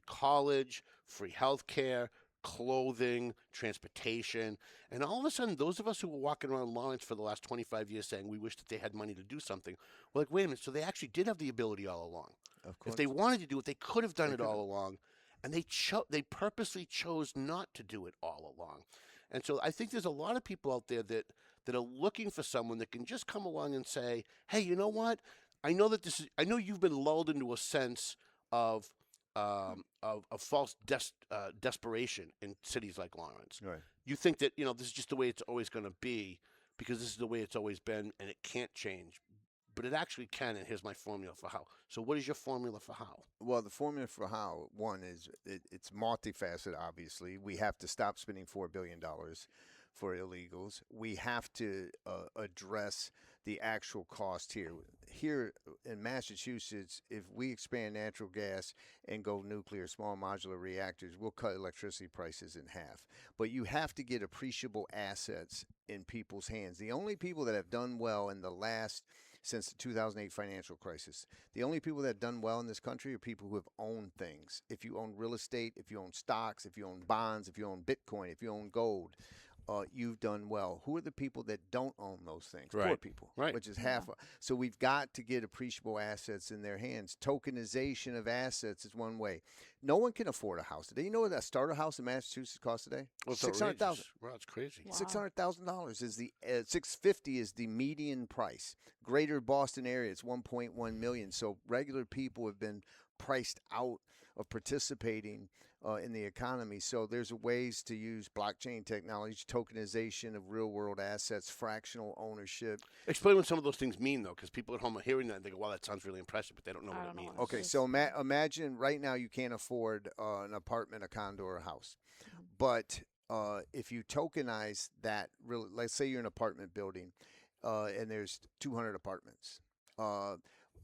college, free health care, clothing, transportation. And all of a sudden, those of us who were walking around Lawrence for the last 25 years saying we wish that they had money to do something, we're like, wait a minute, so they actually did have the ability all along. Of course. If they wanted to do it, they could have done it all along. And they purposely chose not to do it all along. And so I think there's a lot of people out there that are looking for someone that can just come along and say, hey, you know what? I know you've been lulled into a sense of false desperation in cities like Lawrence. Right. You think that, this is just the way it's always going to be because this is the way it's always been and it can't change. But it actually can, and here's my formula for how. So what is your formula for how? Well, the formula for how, one, is it's multifaceted, obviously. We have to stop spending $4 billion for illegals. We have to address the actual cost here. Here in Massachusetts, if we expand natural gas and go nuclear, small modular reactors, we'll cut electricity prices in half. But you have to get appreciable assets in people's hands. The only people that have done well since the 2008 financial crisis, the only people that have done well in this country are people who have owned things. If you own real estate, if you own stocks, if you own bonds, if you own Bitcoin, if you own gold, you've done well. Who are the people that don't own those things? Right. Poor people, Right. which is half. So we've got to get appreciable assets in their hands. Tokenization of assets is one way. No one can afford a house today. You know what a starter house in Massachusetts costs today? Well, it's $600,000. outrageous. Wow, it's crazy. Wow. $600,000 is the $650 is the median price. Greater Boston area, it's 1.1 million. So regular people have been priced out of participating in the economy. So there's ways to use blockchain technology, tokenization of real-world assets, fractional ownership. Explain what some of those things mean, though, because people at home are hearing that and they go, wow, that sounds really impressive, but they don't know I what don't it know means. what Okay, Yes. so imagine right now you can't afford an apartment, a condo, or a house. But if you tokenize that, let's say you're in an apartment building and there's 200 apartments.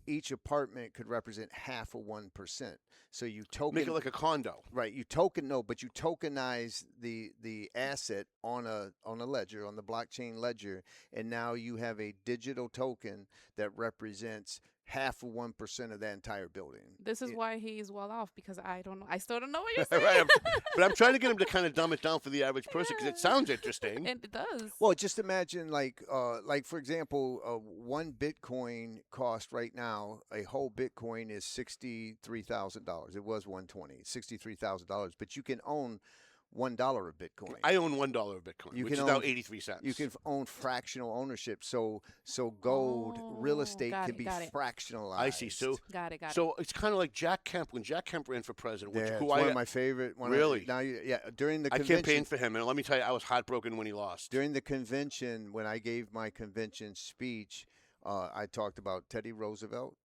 Each apartment could represent half of 1%. So you token Make it like a condo. right. You tokenize the asset on a ledger, on the blockchain ledger, and now you have a digital token that represents half of 1% of that entire building. This is why he's well off, because I don't know. I still don't know what you're saying. Right, but I'm trying to get him to kind of dumb it down for the average person because it sounds interesting. And it does. Well, just imagine like for example, one Bitcoin cost right now, a whole Bitcoin is $63,000. It was $120, $63,000, but you can own $1 of Bitcoin. I own $1 of Bitcoin, You which can is now own- 83 cents. You can own fractional ownership. So gold, real estate got can it, be got it. fractionalized. I see. So Got it. so it's kind of like Jack Kemp. When Jack Kemp ran for president, which Yeah, who it's I one of my favorite. Really? During the I convention, campaigned for him, and let me tell you, I was heartbroken when he lost. during the convention, when I gave my convention speech, I talked about Teddy Roosevelt,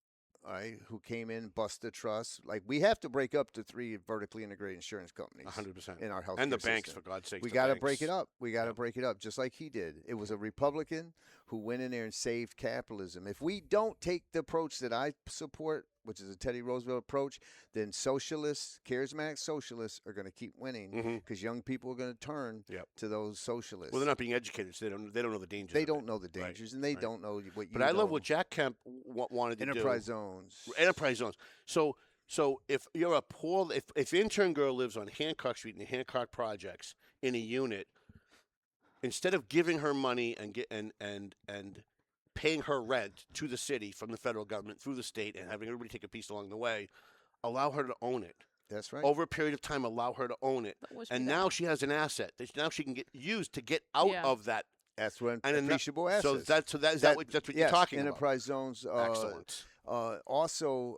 all right, who came in, bust the trust. Like, we have to break up the 3 vertically integrated insurance companies 100%. in our health And the system. banks, for God's sake. We got to break it up. We got to break it up, just like he did. It was a Republican who went in there and saved capitalism. If we don't take the approach that I support, which is a Teddy Roosevelt approach, then socialists, charismatic socialists, are going to keep winning because young people are going to turn to those socialists. Well, they're not being educated, so they don't know the dangers. They of don't it. know the dangers, and they don't know what you But I love know. what Jack Kemp wanted to do. Enterprise zones. Enterprise zones. So if you're a poor, if intern girl lives on Hancock Street in the Hancock projects in a unit, instead of giving her money and paying her rent to the city from the federal government through the state and having everybody take a piece along the way, allow her to own it. That's right. Over a period of time, allow her to own it. And now she has an asset that now she can get used to get out of that. That's what And appreciable so assets. that's what you're yes, talking enterprise zones. Excellent. Also,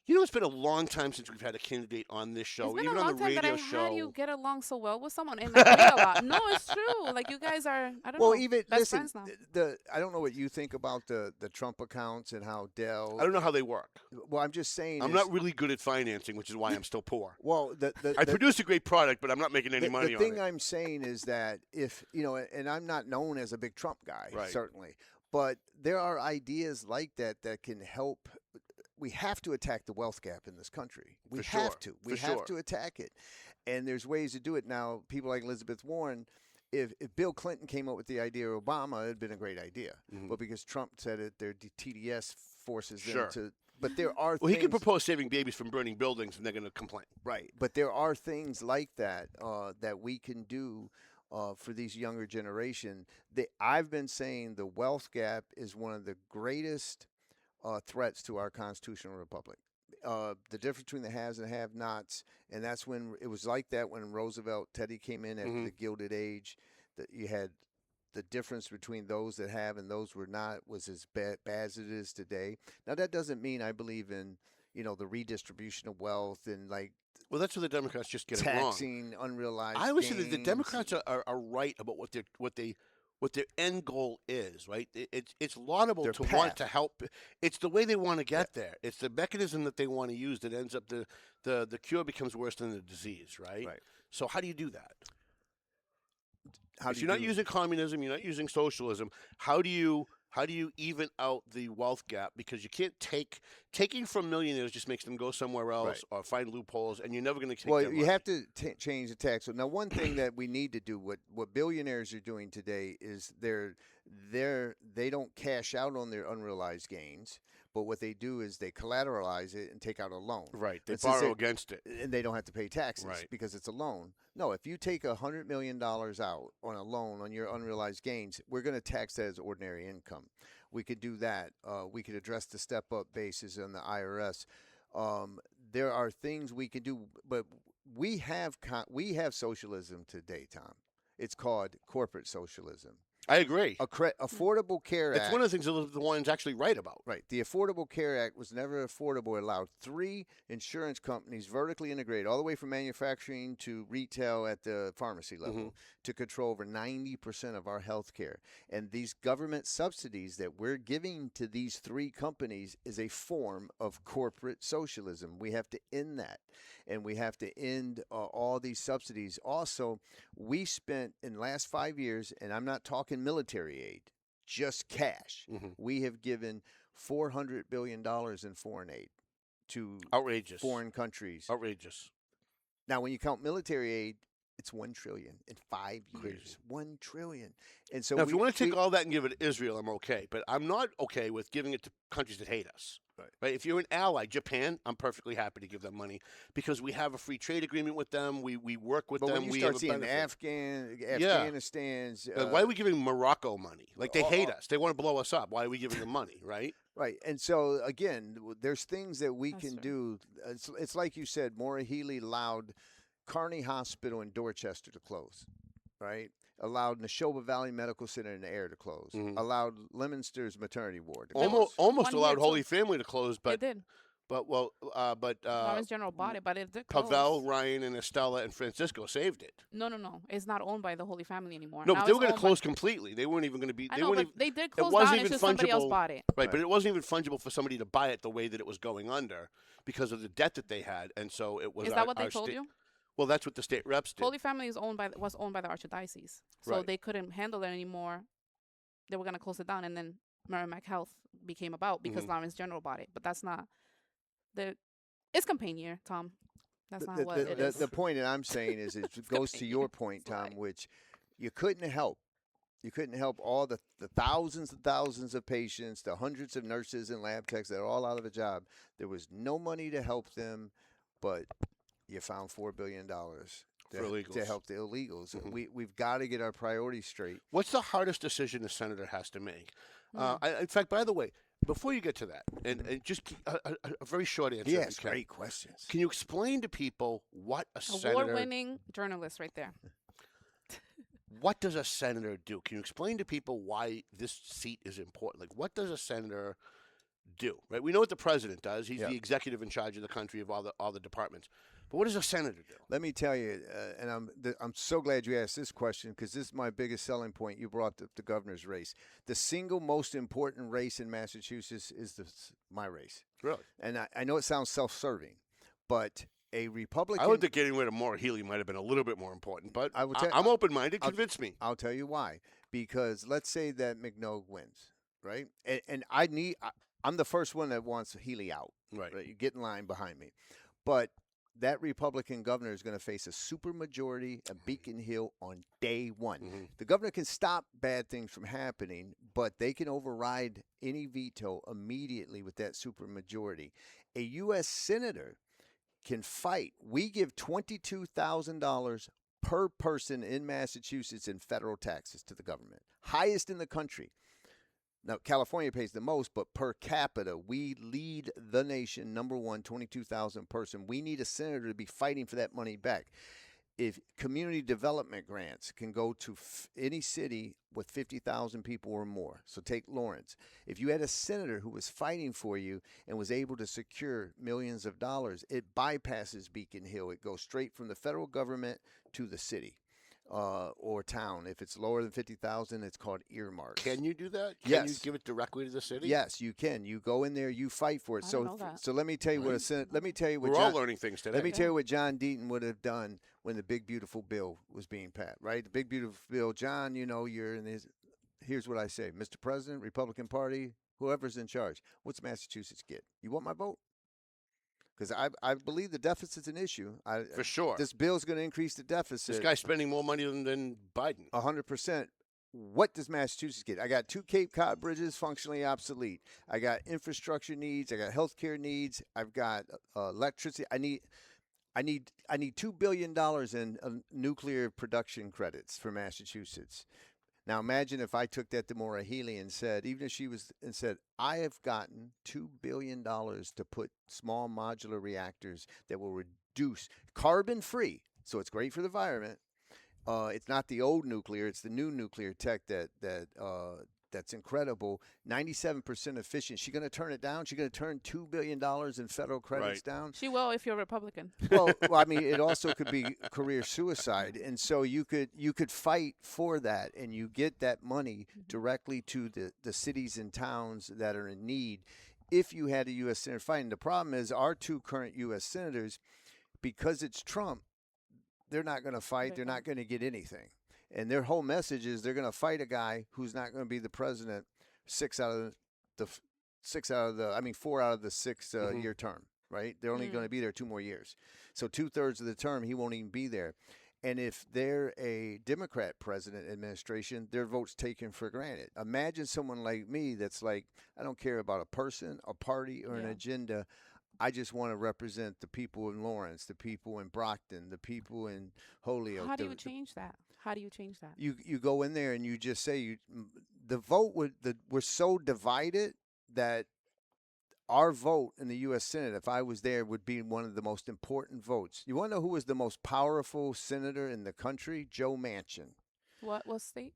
You know, it's been a long time since we've had a candidate on this show, It's been even a on long the time that radio I show. had you get along so well with someone and like read a lot. No, it's true. Like you guys are, I don't know. well, even best listen. friends now. I don't know what you think about the Trump accounts and how Dell. I don't know how they work. Well, I'm just saying. I'm not really good at financing, which is why I'm still poor. Well, I produce a great product, but I'm not making any money the on thing it. I'm saying is that if and I'm not known as a big Trump guy, Right. certainly, but there are ideas like that that can help. We have to attack the wealth gap in this country. We For have sure. to. We For have sure. to attack it, and there's ways to do it. Now, people like Elizabeth Warren. If Bill Clinton came up with the idea of Obama, it had been a great idea. But because Trump said it, their TDS forces them to. But there are Well, things, he could propose saving babies from burning buildings, and they're going to complain. right. But there are things like that that we can do for these younger generation. I've been saying the wealth gap is one of the greatest threats to our constitutional republic. The difference between the haves and have-nots, and that's when it was like that when Roosevelt, Teddy came in at the Gilded Age. That you had the difference between those that have and those were not was as bad as it is today. Now that doesn't mean I believe in the redistribution of wealth and like Well, that's where the Democrats just get it wrong. taxing unrealized. I always say that the gains. Democrats are right about what their end goal is, right? It's laudable Their to path. want to help. It's the way they want to get there. It's the mechanism that they want to use that ends up the cure becomes worse than the disease, right? Right. So how do you do that? How If do you're you not do it? using communism, you're not using socialism. How do you even out the wealth gap? Because you can't taking from millionaires just makes them go somewhere else Right. or find loopholes, and you're never going to take. Well, their you money. have to change the tax. Now, one thing that we need to do, what billionaires are doing today, is they don't cash out on their unrealized gains, But what they do is they collateralize it and take out a loan. Right. They Let's just borrow say- against it. And they don't have to pay taxes Right. because it's a loan. No, if you take $100 million out on a loan on your unrealized gains, we're going to tax that as ordinary income. We could do that. We could address the step-up basis on the IRS. There are things we can do, but we have socialism today, Tom. It's called corporate socialism. I agree. Affordable Care Act. It's one of the things that the one's actually right about. Right. The Affordable Care Act was never affordable. It allowed 3 insurance companies vertically integrated, all the way from manufacturing to retail at the pharmacy level, to control over 90% of our health care. And these government subsidies that we're giving to these 3 companies is a form of corporate socialism. We have to end that. And we have to end all these subsidies. Also, we spent in the last 5 years, and I'm not talking military aid, just cash. We have given $400 billion in foreign aid to Outrageous. foreign countries. Outrageous. Now, when you count military aid, it's $1 trillion in 5 years. Crazy. $1 trillion. And so Now, if you want to take all that and give it to Israel, I'm okay. But I'm not okay with giving it to countries that hate us. Right? If you're an ally, Japan, I'm perfectly happy to give them money because we have a free trade agreement with them. We work with but them. when you we start have a seeing benefit. Afghanistan's, Why are we giving Morocco money? Like, they hate us. They want to blow us up. Why are we giving them money, right? Right. And so, again, there's things that we That's can right. do. It's like you said, Maura Healey allowed Kearney Hospital in Dorchester to close, right? Allowed Neshoba Valley Medical Center in the air to close. Allowed Leominster's maternity ward to close. Almost One allowed year, too. Holy Family to close, It but did. Lawrence General bought it, but it did close. Pavel, Ryan, and Estella and Francisco saved it. No. It's not owned by the Holy Family anymore. No, Now but they it's were going to owned by- close completely. They weren't even going to be. I They know, weren't but even, they did it close wasn't down. even It's just somebody else fungible. bought it. Right, but it wasn't even fungible for somebody to buy it the way that it was going under because of the debt that they had, and so it was. Is that what they told you? Well, that's what the state reps did. Holy Family was owned by the archdiocese, so Right. they couldn't handle it anymore. They were going to close it down, and then Merrimack Health became about because Lawrence General bought it. But that's not the. It's campaign year, Tom. That's not what it is. The point that I'm saying is it goes to your point, Tom, Right. which you couldn't help. You couldn't help all the thousands and thousands of patients, the hundreds of nurses and lab techs that are all out of a job. There was no money to help them, but you found $4 billion For illegals. to help the illegals. We've got to get our priorities straight. What's the hardest decision a senator has to make? In fact, by the way, before you get to that, and just a very short answer. He if asked you can. great questions. Can you explain to people what a senator? Award-winning journalist, right there. What does a senator do? Can you explain to people why this seat is important? Like, what does a senator do? Right? We know what the president does. He's the executive in charge of the country of all the departments. But what does a senator do? Let me tell you, and I'm so glad you asked this question because this is my biggest selling point. You brought the governor's race. The single most important race in Massachusetts is my race. Really? And I know it sounds self-serving, but a Republican. I would think getting rid of Maura Healey might have been a little bit more important, but I'm open-minded. Convince me. I'll tell you why. Because let's say that McNogue wins, right? And I'm the first one that wants Healey out. Right. You get in line behind me. But that Republican governor is going to face a supermajority at Beacon Hill on day one. The governor can stop bad things from happening, but they can override any veto immediately with that supermajority. A U.S. senator can fight. We give $22,000 per person in Massachusetts in federal taxes to the government, highest in the country. Now, California pays the most, but per capita, we lead the nation, number one, 22,000 person. We need a senator to be fighting for that money back. If community development grants can go to any city with 50,000 people or more, so take Lawrence. If you had a senator who was fighting for you and was able to secure millions of dollars, it bypasses Beacon Hill. It goes straight from the federal government to the city. Or town. If it's lower than 50,000, it's called earmarks. Can you do that? Can Yes. you give it directly to the city? Yes, you can. You go in there, you fight for it. I didn't know that. So let me tell you what a Senate. Let me tell you what We're all learning things today. Let me tell you what John Deaton would have done when the Big Beautiful Bill was being passed. Right, the Big Beautiful Bill. John, you're in this. Here's what I say, Mr. President, Republican Party, whoever's in charge. What's Massachusetts get? You want my vote? Because I believe the deficit's an issue. For sure. This bill's going to increase the deficit. This guy's spending more money than Biden. 100%. what does Massachusetts get? I got 2 Cape Cod bridges functionally obsolete. I got infrastructure needs. I got healthcare needs. I've got electricity. I need $2 billion in nuclear production credits for Massachusetts. Now imagine if I took that to Maura Healey and said, even if she was, and said, I have gotten $2 billion to put small modular reactors that will reduce carbon free. So it's great for the environment. It's not the old nuclear; it's the new nuclear tech that's incredible. 97% efficient. She's going to turn it down. She's going to turn $2 billion in federal credits down. She will if you're a Republican. Well, I mean, it also could be career suicide, and so you could fight for that, and you get that money directly to the cities and towns that are in need. If you had a U.S. senator fighting, the problem is our 2 current U.S. senators, because it's Trump, they're not going to fight. They're not going to get anything. And their whole message is they're going to fight a guy who's not going to be the president 4 out of the 6 year term, right? They're only going to be there 2 more years. So 2/3 of the term, he won't even be there. And if they're a Democrat president administration, their vote's taken for granted. Imagine someone like me that's like, I don't care about a person, a party, or an agenda. I just want to represent the people in Lawrence, the people in Brockton, the people in Holyoke. How do you change that? How do you change that? You go in there and you just say the vote we're so divided that our vote in the U.S. Senate, if I was there, would be one of the most important votes. You want to know who was the most powerful senator in the country? Joe Manchin. What state?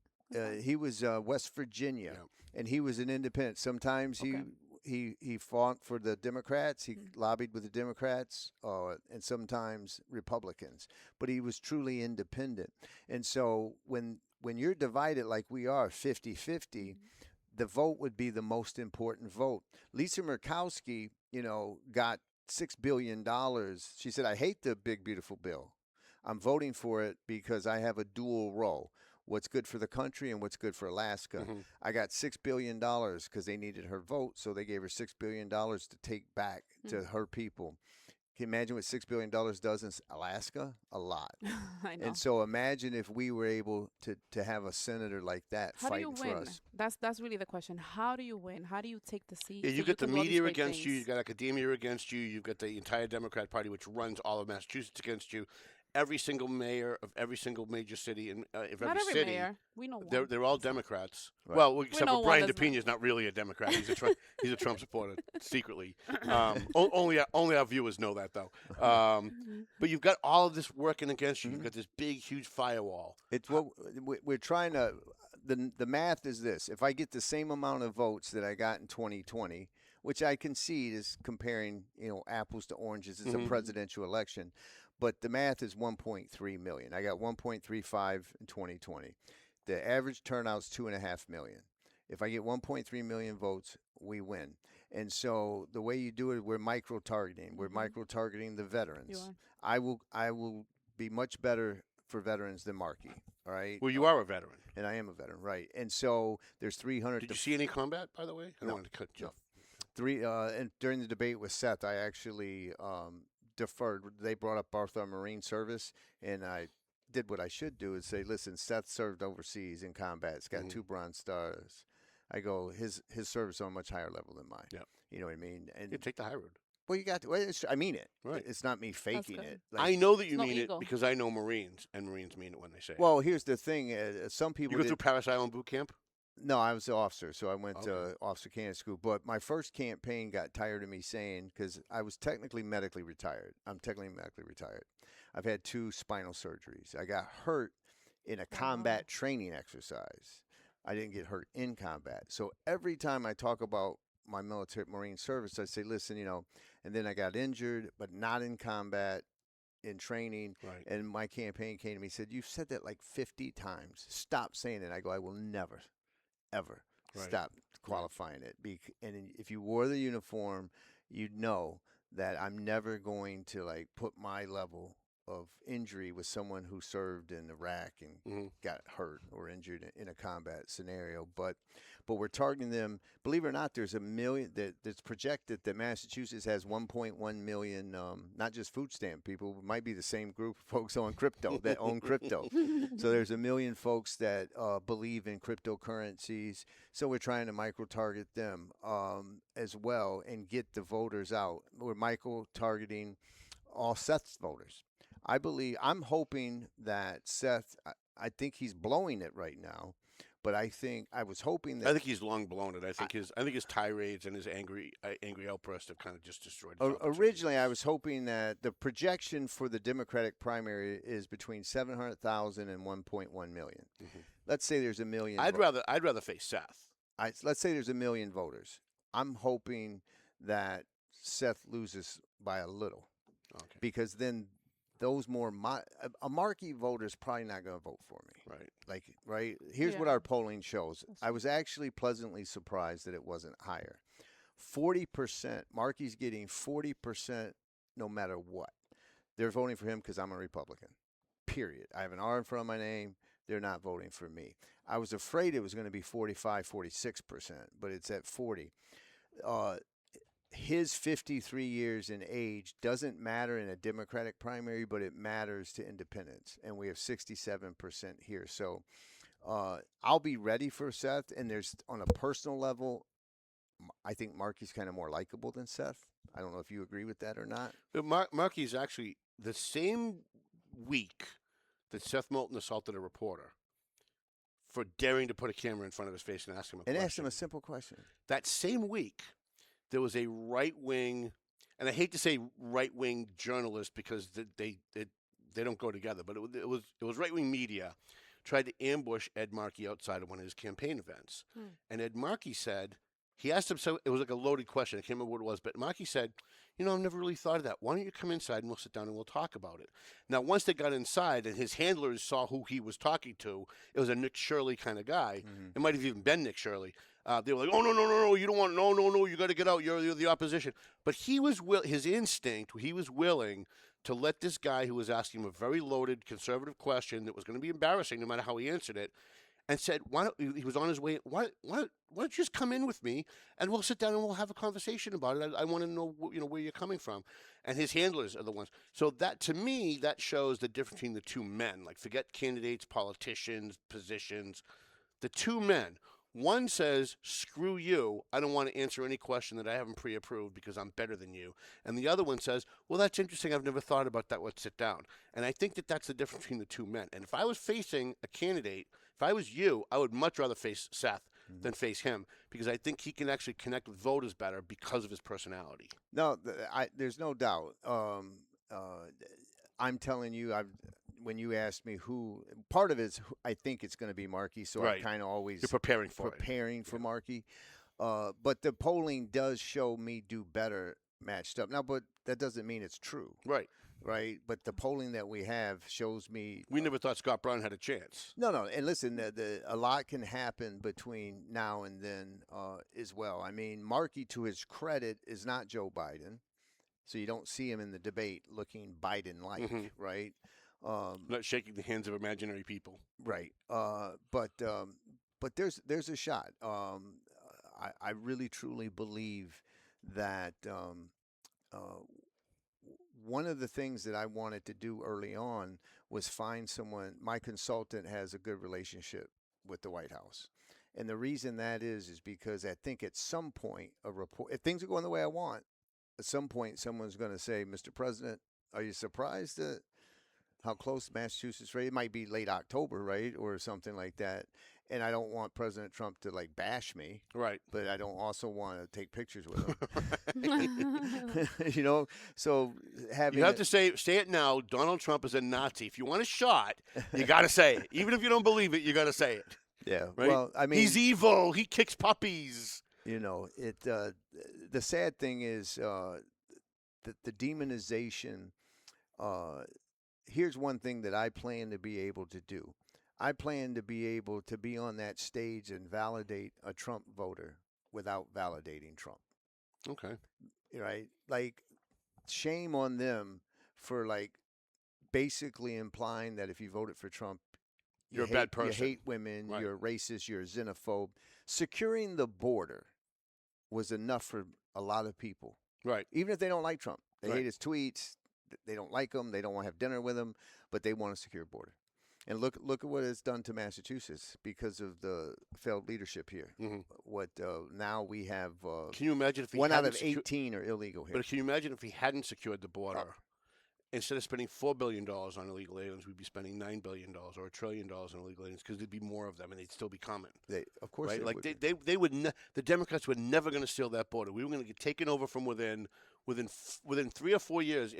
He was West Virginia, and he was an independent. Sometimes he fought for the Democrats. He lobbied with the Democrats and sometimes Republicans. But he was truly independent. And so when you're divided like we are, 50-50, the vote would be the most important vote. Lisa Murkowski, got $6 billion. She said, I hate the big, beautiful bill. I'm voting for it because I have a dual role. What's good for the country and what's good for Alaska. I got $6 billion because they needed her vote, so they gave her $6 billion to take back to her people. Can you imagine what $6 billion does in Alaska? A lot. I know. And so imagine if we were able to have a senator like that fighting for us. That's really the question. How do you win? How do you take the seat? Yeah, so you get the can do all these media great against you. things? You've got academia against you. You've got the entire Democrat Party, which runs all of Massachusetts, against you. Every single mayor of every single major city in Not every every city, mayor. We know one. they're all Democrats. Right. Well, except know for one Brian that's DePina is not really a Democrat. He's a Trump supporter secretly. Only our viewers know that though. But you've got all of this working against you. You've got this big, huge firewall. It's what we're trying to. The math is this: if I get the same amount of votes that I got in 2020, which I concede is comparing, apples to oranges, it's a presidential election. But the math is 1.3 million. I got 1.35 in 2020. The average turnout's 2.5 million. If I get 1.3 million votes, we win. And so the way you do it, we're micro-targeting. We're micro-targeting the veterans. I will be much better for veterans than Markey. All right. Well, you are a veteran, and I am a veteran, right? And so there's 300. Did you see any combat, by the way? I don't want to cut you off. And during the debate with Seth, I actually deferred. They brought up Bartholomew Marine Service, and I did what I should do is say, listen, Seth served overseas in combat. He's got 2 Bronze Stars. I go, his service is on a much higher level than mine. Yeah. You know what I mean? And you take the high road. Well, you got to. Well, I mean it. Right. It's not me faking it. I know that you mean it because I know Marines, and Marines mean it when they say it. Well, here's the thing. Some people. You go through Paris Island boot camp? No, I was an officer, so I went to officer candidate school. But my first campaign got tired of me saying, because I was technically medically retired. I'm technically medically retired. I've had 2 spinal surgeries. I got hurt in a combat training exercise. I didn't get hurt in combat. So every time I talk about my military Marine service, I say, listen, and then I got injured, but not in combat, in training. Right. And my campaign came to me and said, you've said that like 50 times. Stop saying it. I go, I will never, ever stop qualifying it. And if you wore the uniform, you'd know that I'm never going to put my level of injury with someone who served in Iraq and got hurt or injured in a combat scenario. But but we're targeting them. Believe it or not, there's a million that's projected that Massachusetts has 1.1 million, not just food stamp people, it might be the same group of folks on crypto that own crypto. So there's a million folks that believe in cryptocurrencies. So we're trying to micro-target them as well and get the voters out. We're micro-targeting all Seth's voters. I'm hoping that Seth, I think he's blowing it right now. But I was hoping that I think he's long blown it. I think his tirades and his angry outbursts have kind of just destroyed his opportunity. Originally, I was hoping that the projection for the Democratic primary is between 700,000 and 1.1 million. Mm-hmm. Let's say there's a million. I'd rather face Seth. Let's say there's a million voters. I'm hoping that Seth loses by a little, because then those a Markey voter is probably not going to vote for me. Right. Here's what our polling shows. I was actually pleasantly surprised that it wasn't higher. 40%. Markey's getting 40% no matter what. They're voting for him because I'm a Republican. Period. I have an R in front of my name. They're not voting for me. I was afraid it was going to be 45, 46%, but it's at 40. His 53 years in age doesn't matter in a Democratic primary, but it matters to independents, and we have 67% here. So I'll be ready for Seth, and there's, on a personal level, I think Markey's kind of more likable than Seth. I don't know if you agree with that or not. But Markey's actually the same week that Seth Moulton assaulted a reporter for daring to put a camera in front of his face and ask him a question. And ask him a simple question. That same week, there was a right-wing, and I hate to say right-wing journalist because they don't go together, but it was right-wing media tried to ambush Ed Markey outside of one of his campaign events. And Ed Markey said, he asked him, so it was like a loaded question. I can't remember what it was, but Markey said, I've never really thought of that. Why don't you come inside and we'll sit down and we'll talk about it. Now, once they got inside and his handlers saw who he was talking to, it was a Nick Shirley kind of guy. Mm-hmm. It might have even been Nick Shirley. They were like, oh, no, you don't want, no, you got to get out. You're the opposition. But his instinct, he was willing to let this guy who was asking him a very loaded conservative question that was going to be embarrassing no matter how he answered it, and said, he was on his way, why don't you just come in with me and we'll sit down and we'll have a conversation about it. I want to know, where you're coming from. And his handlers are the ones. So that, to me, that shows the difference between the two men. Like, forget candidates, politicians, positions. The two men. One says, screw you, I don't want to answer any question that I haven't pre-approved because I'm better than you. And the other one says, well, that's interesting, I've never thought about that, let's sit down. And I think that that's the difference between the two men. And if I was facing a candidate, if I was you, I would much rather face Seth than face him, because I think he can actually connect with voters better because of his personality. No, there's no doubt. I'm telling you, when you asked me who, part of it is I think it's going to be Markey, so right. I'm kind of always You're preparing for Markey. But the polling does show me do better matched up. Now, but that doesn't mean it's true. Right. But the polling that we have shows me. We never thought Scott Brown had a chance. No. And listen, a lot can happen between now and then as well. I mean, Markey, to his credit, is not Joe Biden. So you don't see him in the debate looking Biden-like, right? Not shaking the hands of imaginary people. Right. But there's a shot. I really, truly believe that one of the things that I wanted to do early on was find someone. My consultant has a good relationship with the White House. And the reason that is because I think at some point, if things are going the way I want, at some point someone's going to say, Mr. President, are you surprised at how close Massachusetts race? It might be late October, right? Or something like that. And I don't want President Trump to bash me. Right. But I don't also want to take pictures with him. So having. You have to say it now. Donald Trump is a Nazi. If you want a shot, you got to say it. Even if you don't believe it, you got to say it. Yeah. Right? Well, I mean. He's evil. He kicks puppies. The sad thing is the demonization. Here's one thing that I plan to be able to do. I plan to be able to be on that stage and validate a Trump voter without validating Trump. Okay. Right? Shame on them for basically implying that if you voted for Trump, you're a bad person. You hate women. Right. You're racist. You're a xenophobe. Securing the border was enough for a lot of people. Right. Even if they don't like Trump, they Right. hate his tweets. They don't like him. They don't want to have dinner with him, but they want a secure border. And look at what it's done to Massachusetts because of the failed leadership here. Mhm. What now we have? Can you imagine if he one out hadn't of 18 are illegal here. But can you imagine if he hadn't secured the border? Instead of spending $4 billion on illegal aliens, we'd be spending $9 billion or $1 trillion on illegal aliens because there'd be more of them and they'd still be coming. Of course, right? they Like would. they would. The Democrats were never going to steal that border. We were going to get taken over from within 3 or 4 years.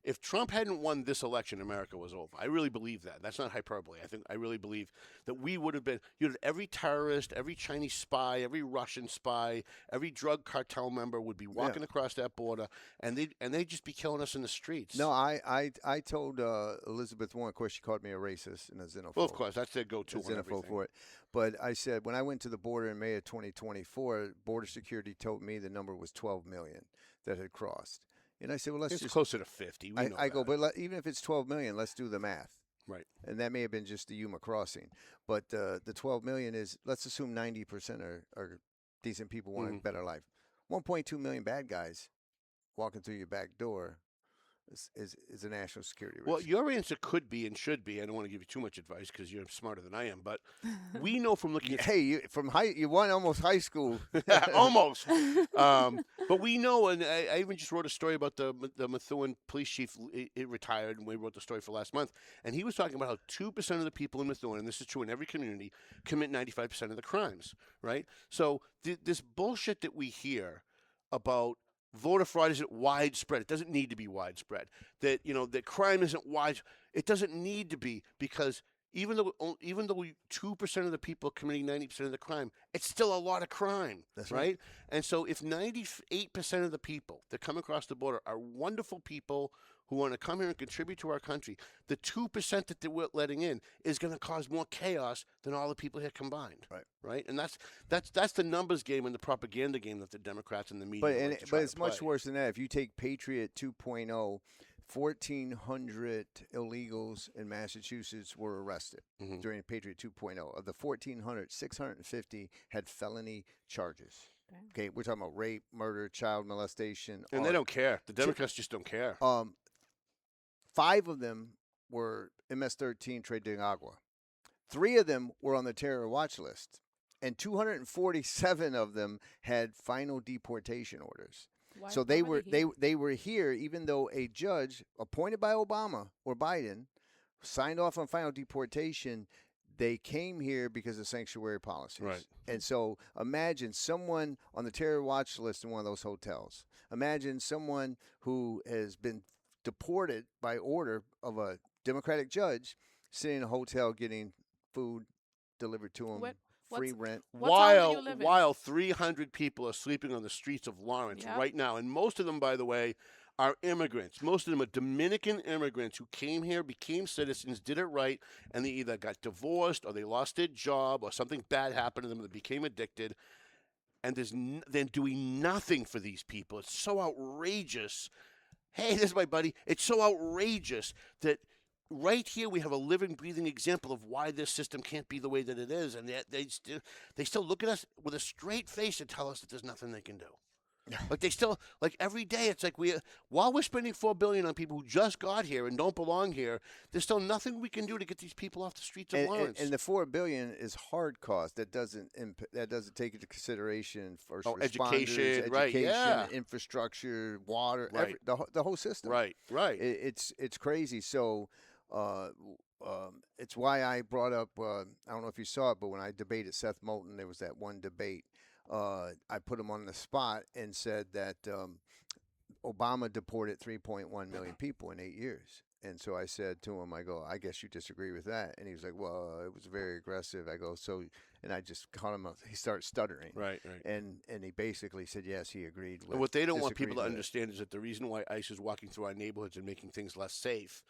If Trump hadn't won this election, America was over. I really believe that. That's not hyperbole. I really believe that we would have been. Every terrorist, every Chinese spy, every Russian spy, every drug cartel member would be walking across that border, and they'd just be killing us in the streets. No, I told Elizabeth Warren. Of course, she called me a racist and a xenophobe. Well, of course, that's their go-to. Xenophobe for it. But I said when I went to the border in May of 2024, Border Security told me the number was 12 million that had crossed. And I said, well, it's closer to 50. I go, but even if it's 12 million, let's do the math. Right. And that may have been just the Yuma crossing. But the 12 million is, let's assume 90% are decent people wanting a better life. 1.2 million bad guys walking through your back door is a national security risk. Well, your answer could be and should be. I don't want to give you too much advice because you're smarter than I am. But we know from looking at you won almost high school, almost. But we know, and I even just wrote a story about the Methuen police chief. It retired, and we wrote the story for last month. And he was talking about how 2% of the people in Methuen, and this is true in every community, commit 95% of the crimes. Right. So this bullshit that we hear about voter fraud isn't widespread. It doesn't need to be widespread. That that crime isn't wide. It doesn't need to be, because even though 2% of the people committing 90% of the crime, it's still a lot of crime. That's right. And so if 98% of the people that come across the border are wonderful people who want to come here and contribute to our country, the 2% that they're letting in is going to cause more chaos than all the people here combined. Right. And that's the numbers game and the propaganda game that the Democrats and the media. But it's much worse than that. If you take Patriot 2.0, 1,400 illegals in Massachusetts were arrested during Patriot 2.0. Of the 1,400, 650 had felony charges. Okay, we're talking about rape, murder, child molestation. And they don't care. The Democrats just don't care. 5 of them were MS-13 Tres de Agua. 3 of them were on the terror watch list. And 247 of them had final deportation orders. So they were here even though a judge appointed by Obama or Biden signed off on final deportation. They came here because of sanctuary policies. Right. And so imagine someone on the terror watch list in one of those hotels. Imagine someone who has been deported by order of a Democratic judge sitting in a hotel getting food delivered to him. Free rent. While 300 people are sleeping on the streets of Lawrence right now. And most of them, by the way, are immigrants. Most of them are Dominican immigrants who came here, became citizens, did it right, and they either got divorced or they lost their job or something bad happened to them, they became addicted. And they're doing nothing for these people. It's so outrageous. Hey, this is my buddy. It's so outrageous that right here we have a living, breathing example of why this system can't be the way that it is. And they still look at us with a straight face and tell us that there's nothing they can do. Like they still, like every day, it's like while we're spending $4 billion on people who just got here and don't belong here, there's still nothing we can do to get these people off the streets of Lawrence. And the $4 billion is hard cost. That doesn't take into consideration first responders, education, infrastructure, water, the whole system. Right. It's crazy. So. It's why I brought up. I don't know if you saw it, but when I debated Seth Moulton, there was that one debate. I put him on the spot and said that Obama deported 3.1 million people in 8 years. And so I said to him, I go, I guess you disagree with that. And he was like, well, it was very aggressive. I go, so, and I just caught him up. He started stuttering. Right. And he basically said, yes, he agreed with. And what they don't want people to understand is that the reason why ICE is walking through our neighborhoods and making things less safe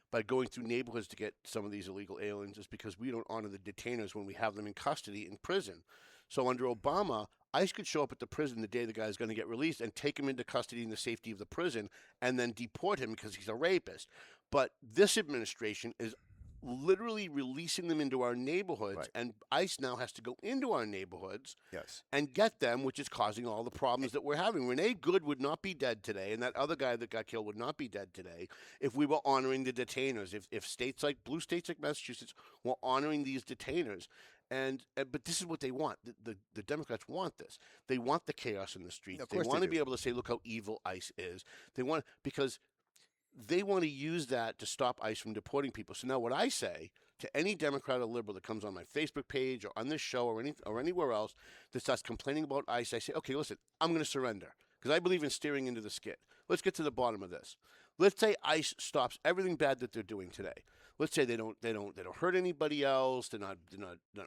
by going through neighborhoods to get some of these illegal aliens is because we don't honor the detainers when we have them in custody in prison. So under Obama, ICE could show up at the prison the day the guy's going to get released and take him into custody in the safety of the prison and then deport him because he's a rapist. But this administration is literally releasing them into our neighborhoods, Right. and ICE now has to go into our neighborhoods Yes. and get them, which is causing all the problems that we're having. Renee Good would not be dead today, and that other guy that got killed would not be dead today if we were honoring the detainers. If states like blue states like Massachusetts were honoring these detainers. But this is what they want. The Democrats want this. They want the chaos in the streets. Of They course want they to be do. able to say, look how evil ICE is. They want, because they want to use that to stop ICE from deporting people. So now what I say to any Democrat or liberal that comes on my Facebook page or on this show or anywhere else that starts complaining about ICE, I say, okay, listen, I'm going to surrender because I believe in steering into the skid. Let's get to the bottom of this. Let's say ICE stops everything bad that they're doing today. Let's say they don't hurt anybody else. They're not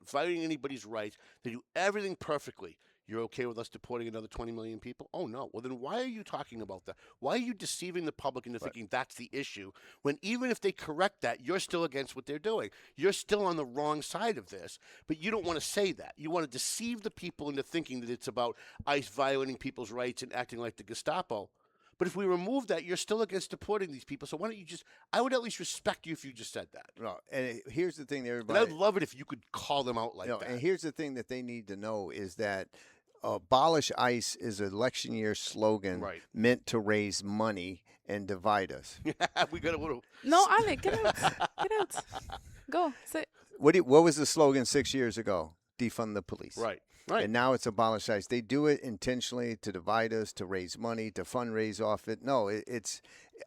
violating anybody's rights. They do everything perfectly. You're okay with us deporting another 20 million people? Oh, no. Well, then why are you talking about that? Why are you deceiving the public into thinking that's the issue when even if they correct that, you're still against what they're doing? You're still on the wrong side of this, but you don't want to say that. You want to deceive the people into thinking that it's about ICE violating people's rights and acting like the Gestapo. But if we remove that, you're still against deporting these people. So why don't you I would at least respect you if you just said that. No, and here's the thing, And everybody. I'd love it if you could call them out like that. And here's the thing that they need to know is that abolish ICE is an election year slogan meant to raise money and divide us. We got a little. No, Alec, get out. Get out. Go. Sit. What was the slogan 6 years ago? Defund the police. Right. And now it's abolish ICE. They do it intentionally to divide us, to raise money, to fundraise off it. No, it's.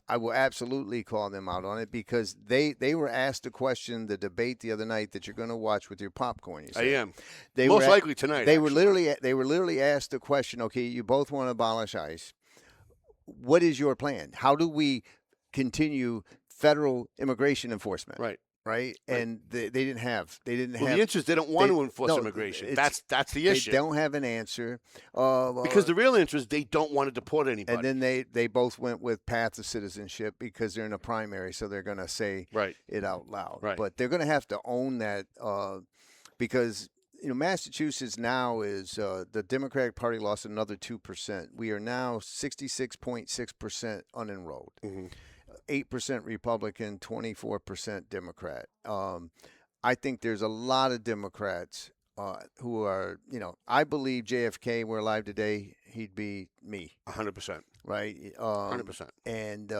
I will absolutely call them out on it because they were asked a question, the debate the other night that you're going to watch with your popcorn. You say. I am. They Most were likely tonight. They were literally asked the question. Okay, you both want to abolish ICE. What is your plan? How do we continue federal immigration enforcement? Right, and they didn't have. The answer is they don't want to enforce immigration. That's the issue. They don't have an answer because the real answer is they don't want to deport anybody. And then they both went with path to citizenship because they're in a primary, so they're going to say it out loud. Right. But they're going to have to own that because Massachusetts now is the Democratic Party lost another 2%. We are now 66.6% unenrolled. Mm-hmm. 8% Republican, 24% Democrat. I think there's a lot of Democrats who are, I believe JFK were alive today, he'd be me. 100%. Right? 100%. And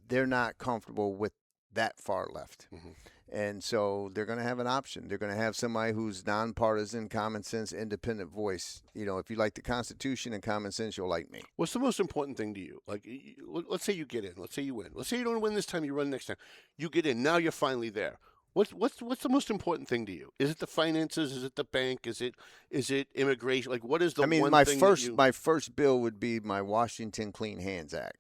they're not comfortable with that far left. Mm-hmm. And so they're going to have an option. They're going to have somebody who's nonpartisan, common sense, independent voice. If you like the Constitution and common sense, you'll like me. What's the most important thing to you? Like, let's say you get in. Let's say you win. Let's say you don't win this time. You run next time. You get in. Now you're finally there. What's the most important thing to you? Is it the finances? Is it the bank? Is it immigration? Like, what is the one thing my first bill would be my Washington Clean Hands Act.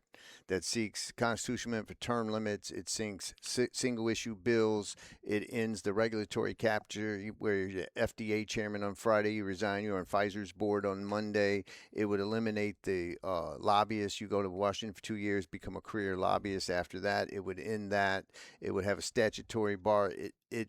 That seeks constitutional amendment for term limits. It seeks single-issue bills. It ends the regulatory capture where you're the FDA chairman on Friday, you resign, you're on Pfizer's board on Monday. It would eliminate the lobbyists. You go to Washington for 2 years, become a career lobbyist after that. It would end that. It would have a statutory bar. It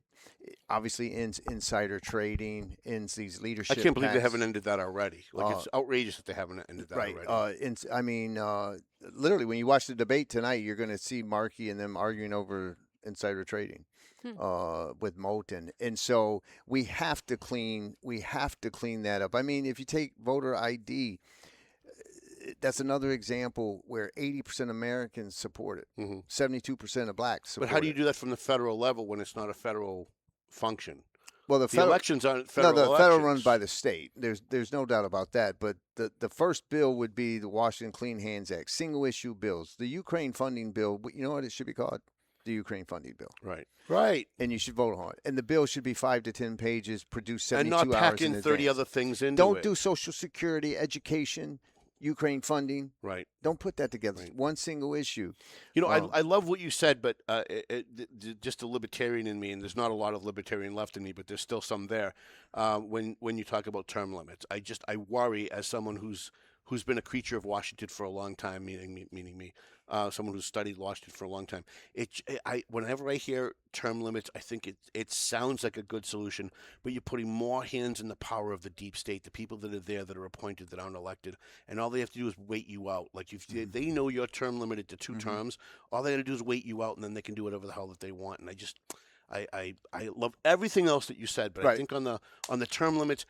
obviously ends insider trading, ends these leadership I can't believe pacts. they haven't ended that already. Like, it's outrageous that they haven't ended that already. Literally, when you watch the debate tonight, you're going to see Markey and them arguing over insider trading with Moten. And so we have to clean that up. I mean, if you take voter ID, that's another example where 80% of Americans support it. Mm-hmm. 72% of blacks support it. But how do you do that from the federal level when it's not a federal function? Well, the elections aren't federal elections. No, the federal runs by the state. There's no doubt about that. But the first bill would be the Washington Clean Hands Act, single-issue bills. The Ukraine funding bill, you know what it should be called? The Ukraine funding bill. Right. And you should vote on it. And the bill should be 5 to 10 pages, produce 72 hours and not pack in 30 advance. other things into Don't it. do Social Security, education, Ukraine funding. Right. Don't put that together. Right. One single issue. I love what you said, but just the libertarian in me, and there's not a lot of libertarian left in me, but there's still some there. When you talk about term limits, I worry as someone who's who's been a creature of Washington for a long time, meaning me, someone who's studied Washington for a long time. Whenever I hear term limits, I think it sounds like a good solution, but you're putting more hands in the power of the deep state, the people that are there that are appointed that aren't elected, and all they have to do is wait you out. Like if they know your term limited to 2 terms, all they got to do is wait you out, and then they can do whatever the hell that they want. And I love everything else that you said, but I think on the term limits,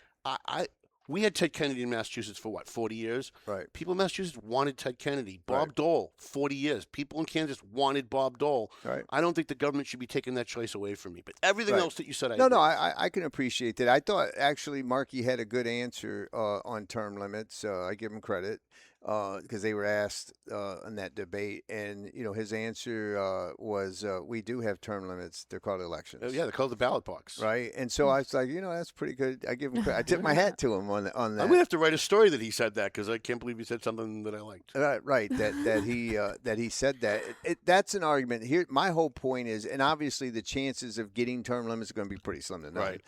we had Ted Kennedy in Massachusetts for 40 years? Right. People in Massachusetts wanted Ted Kennedy. Bob Dole, 40 years. People in Kansas wanted Bob Dole. Right. I don't think the government should be taking that choice away from me. But everything else that you said, I can appreciate that. I thought actually Markey had a good answer on term limits. I give him credit because they were asked in that debate, and his answer was, "We do have term limits. They're called elections." Yeah, they're called the ballot box. Right, and so I was like, that's pretty good. I give him credit. I tip my hat to him on that. I'm gonna have to write a story that he said that because I can't believe he said something that I liked. Right, that he said that. That's an argument. Here, my whole point is, and obviously the chances of getting term limits are going to be pretty slim to none. Right.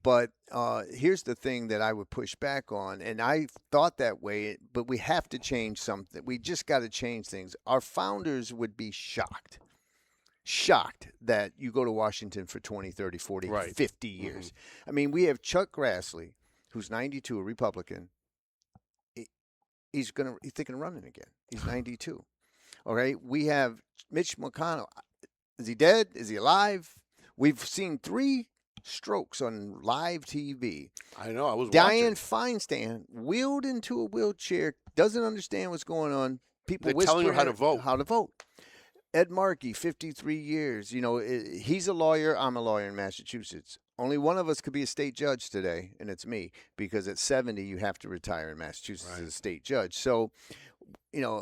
But here's the thing that I would push back on, and I thought that way, but we have to change something. We just got to change things. Our founders would be shocked that you go to Washington for 20, 30, 40, 50 years. I mean, we have Chuck Grassley, who's 92, a Republican. He's thinking of running again. He's 92. All right. We have Mitch McConnell. Is he dead? Is he alive? We've seen 3 strokes on live TV. I know. I was Dianne watching. Feinstein wheeled into a wheelchair, doesn't understand what's going on. People They're telling her how to vote. How to vote. Ed Markey, 53 years. He's a lawyer. I'm a lawyer in Massachusetts. Only one of us could be a state judge today, and it's me, because at 70 you have to retire in Massachusetts as a state judge. So,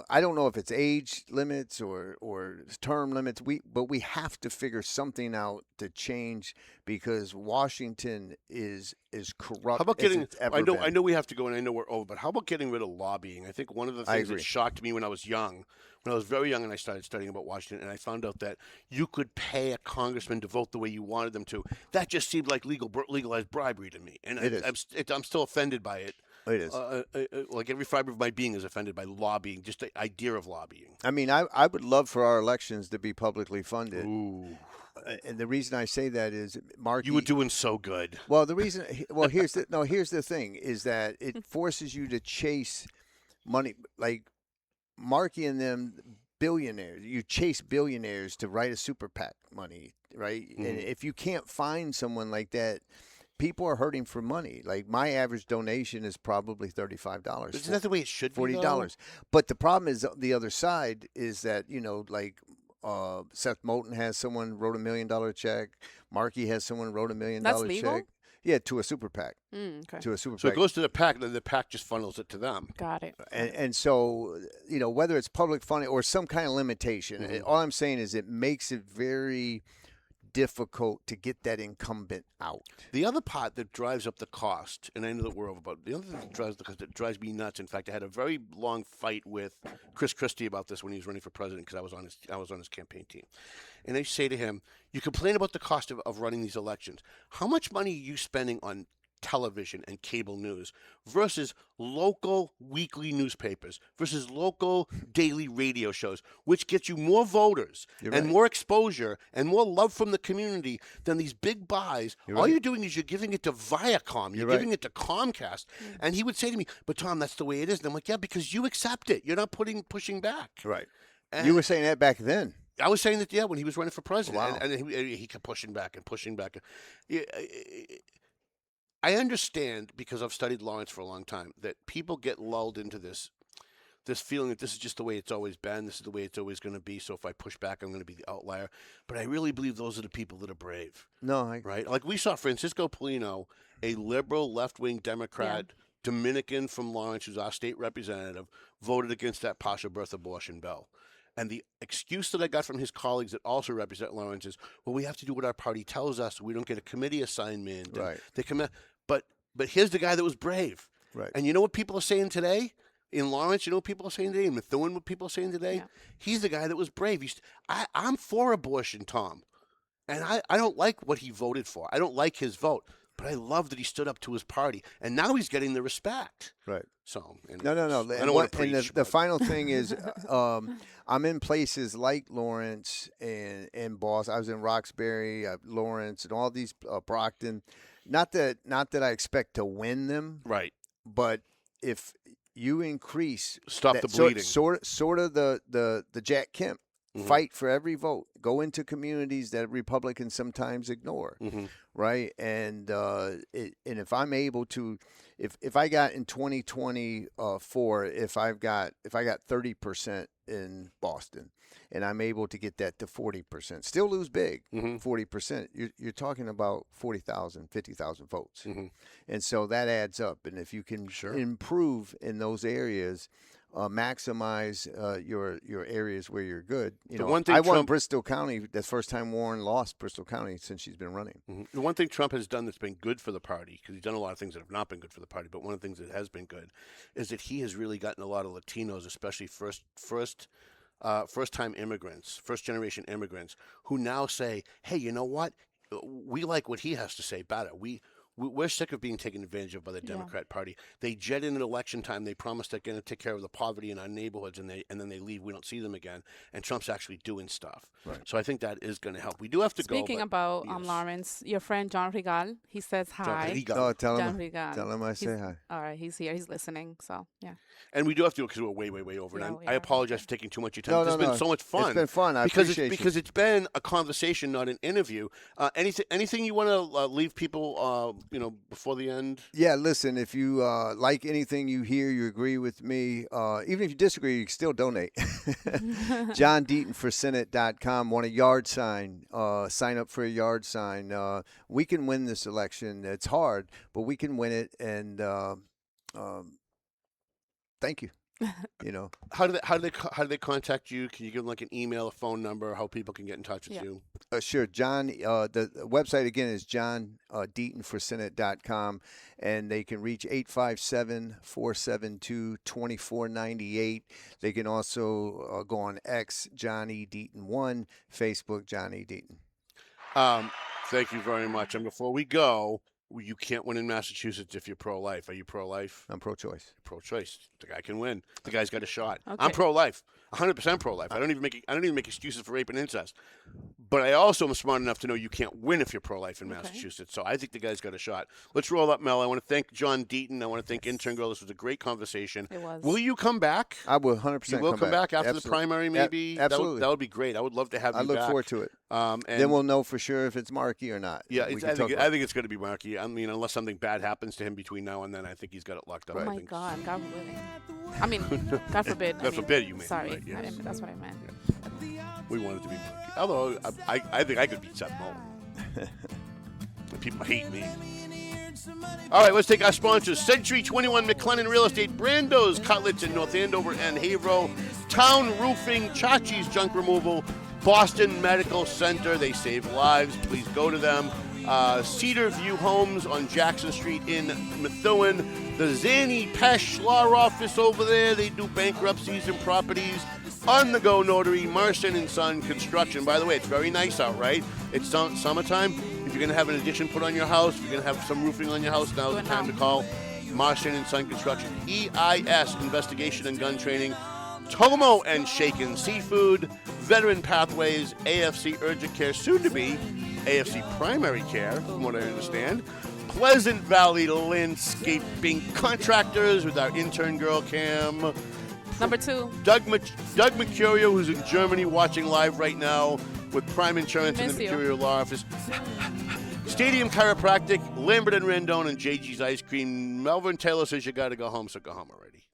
I don't know if it's age limits or term limits. But we have to figure something out to change because Washington is corrupt. How about getting? I know we have to go, and I know we're over. But how about getting rid of lobbying? I think one of the things that shocked me when I was very young, and I started studying about Washington, and I found out that you could pay a congressman to vote the way you wanted them to. That just seemed like legalized bribery to me, and I'm still offended by it. It is. Like every fiber of my being is offended by lobbying, just the idea of lobbying. I mean, I would love for our elections to be publicly funded. Ooh. And the reason I say that is, Mark, you were doing so good. Well, here's the thing is that it forces you to chase money, like Markey and them billionaires. You chase billionaires to write a super PAC money, right? Mm-hmm. And if you can't find someone like that, people are hurting for money. Like my average donation is probably $35. Isn't that the way it should be? $40. But the problem is the other side is that Seth Moulton has someone wrote $1 million check. Markey has someone wrote $1 million check. That's legal? Yeah, to a super PAC. Okay. To a super So PAC. it goes to the PAC, then the PAC just funnels it to them. Got it. And so, whether it's public funding or some kind of limitation, all I'm saying is it makes it very difficult to get that incumbent out. The other part that drives up the cost, and I know that we're over, but the other thing that drives me nuts. In fact, I had a very long fight with Chris Christie about this when he was running for president because I was on his campaign team, and I say to him, "You complain about the cost of running these elections. How much money are you spending on television and cable news versus local weekly newspapers versus local daily radio shows, which gets you more voters and more exposure and more love from the community than these big buys? All you're doing is you're giving it to Viacom. You're giving it to Comcast." And he would say to me, "But Tom, that's the way it is." And I'm like, "Yeah, because you accept it. You're not pushing back." Right. And you were saying that back then. I was saying that, yeah, when he was running for president. Wow. And he kept pushing back and pushing back. I understand, because I've studied Lawrence for a long time, that people get lulled into this feeling that this is just the way it's always been. This is the way it's always going to be. So if I push back, I'm going to be the outlier. But I really believe those are the people that are brave. Right? Like we saw Francisco Polino, a liberal left-wing Democrat, Dominican from Lawrence, who's our state representative, voted against that partial birth abortion bill. And the excuse that I got from his colleagues that also represent Lawrence is, well, we have to do what our party tells us. We don't get a committee assignment. Right. They come in. But here's the guy that was brave. Right. And you know what people are saying today? In Lawrence, you know what people are saying today? In Methuen, what people are saying today? Yeah. He's the guy that was brave. I'm for abortion, Tom. And I don't like what he voted for. I don't like his vote. but I love that he stood up to his party, and now he's getting the respect. Right. So No. I don't want to preach. And the final thing is, I'm in places like Lawrence and Boston. I was in Roxbury, Lawrence, and all these Brockton. Not that I expect to win them, right? But if you increase the bleeding, sort of the Jack Kemp. Fight for every vote. Go into communities that Republicans sometimes ignore, right? And if I'm able to, if I got in 2024, if I got 30% in Boston, and I'm able to get that to 40%, still lose big, 40%. You're talking about 40,000, 50,000 votes, and so that adds up. And if you can improve in those areas. Maximize your areas where you're good. I won Bristol County. That's the first time Warren lost Bristol County since she's been running. The one thing Trump has done that's been good for the party, because he's done a lot of things that have not been good for the party, but one of the things that has been good is that he has really gotten a lot of Latinos, especially first-time immigrants, first-generation immigrants, who now say, hey, you know what? We like what he has to say better. We're sick of being taken advantage of by the Democrat Party. They jet in at election time. They promise they're going to take care of the poverty in our neighborhoods, and then they leave. We don't see them again. And Trump's actually doing stuff. Right. So I think that is going to help. We do have to Speaking about Lawrence, your friend John Regal, he says hi. Tell him I say hi. All right, he's here. He's listening. So yeah. And we do have to, because we're way over. And I apologize for taking too much of your time. No, It's been so much fun. It's been fun. I appreciate because it's been a conversation, not an interview. Anything you want to leave people, before the end? Yeah, listen, if you like anything you hear, you agree with me, even if you disagree, you can still donate. JohnDeatonForSenate.com. Want a yard sign? Sign up for a yard sign. We can win this election. It's hard, but we can win it, and thank you. How do they contact you? Can you give them like an email, a phone number, how people can get in touch with you? Sure, John. The website again is JohnDeatonForSenate.com, and they can reach 857-472-2498. They can also go on X, John E. Deaton 1, Facebook, John E. Deaton. Thank you very much. And before we go, you can't win in Massachusetts if you're pro-life. Are you pro-life? I'm pro-choice. Pro-choice. The guy can win. The guy's got a shot. Okay. I'm pro-life. 100% pro-life. I don't even make excuses for rape and incest. But I also am smart enough to know you can't win if you're pro-life in Massachusetts. So I think the guy's got a shot. Let's roll up, Mel. I want to thank John Deaton. I want to thank Intern Girl. This was a great conversation. It was. Will you come back? I will 100% You will come back after the primary, maybe? Absolutely. That would be great. I would love to have you back. I look forward to it. And then we'll know for sure if it's Markey or not. Yeah, I think it's going to be Markey. I mean, unless something bad happens to him between now and then, I think he's got it locked up. Oh, my God. God willing. I mean, God forbid. God forbid you mean. Sorry. Right, yes. That's what I meant. Yeah. We want it to be Markey. Although, I think I could beat Seth Mullen. People hate me. All right, let's take our sponsors. Century 21 McLennan Real Estate, Brando's Cutlets in North Andover and Haverhill, Town Roofing, Chachi's Junk Removal, Boston Medical Center. They save lives. Please go to them. Cedar View Homes on Jackson Street in Methuen. The Zanny Pesh Law Office over there. They do bankruptcies and properties. On the Go Notary, Marston & Son Construction. By the way, it's very nice out, right? It's summertime. If you're going to have an addition put on your house, if you're going to have some roofing on your house, now's the time to call Marston & Son Construction. EIS, Investigation and Gun Training. Tomo and Shaken Seafood. Veteran Pathways, AFC Urgent Care, soon to be AFC Primary Care, from what I understand. Pleasant Valley Landscaping Contractors with our intern girl, Cam. Number 2. Doug Mercurio, who's in Germany watching live right now with Prime Insurance in the Mercurio Law Office. Stadium Chiropractic, Lambert and Rendon, and JG's Ice Cream. Melvin Taylor says you got to go home, so go home already.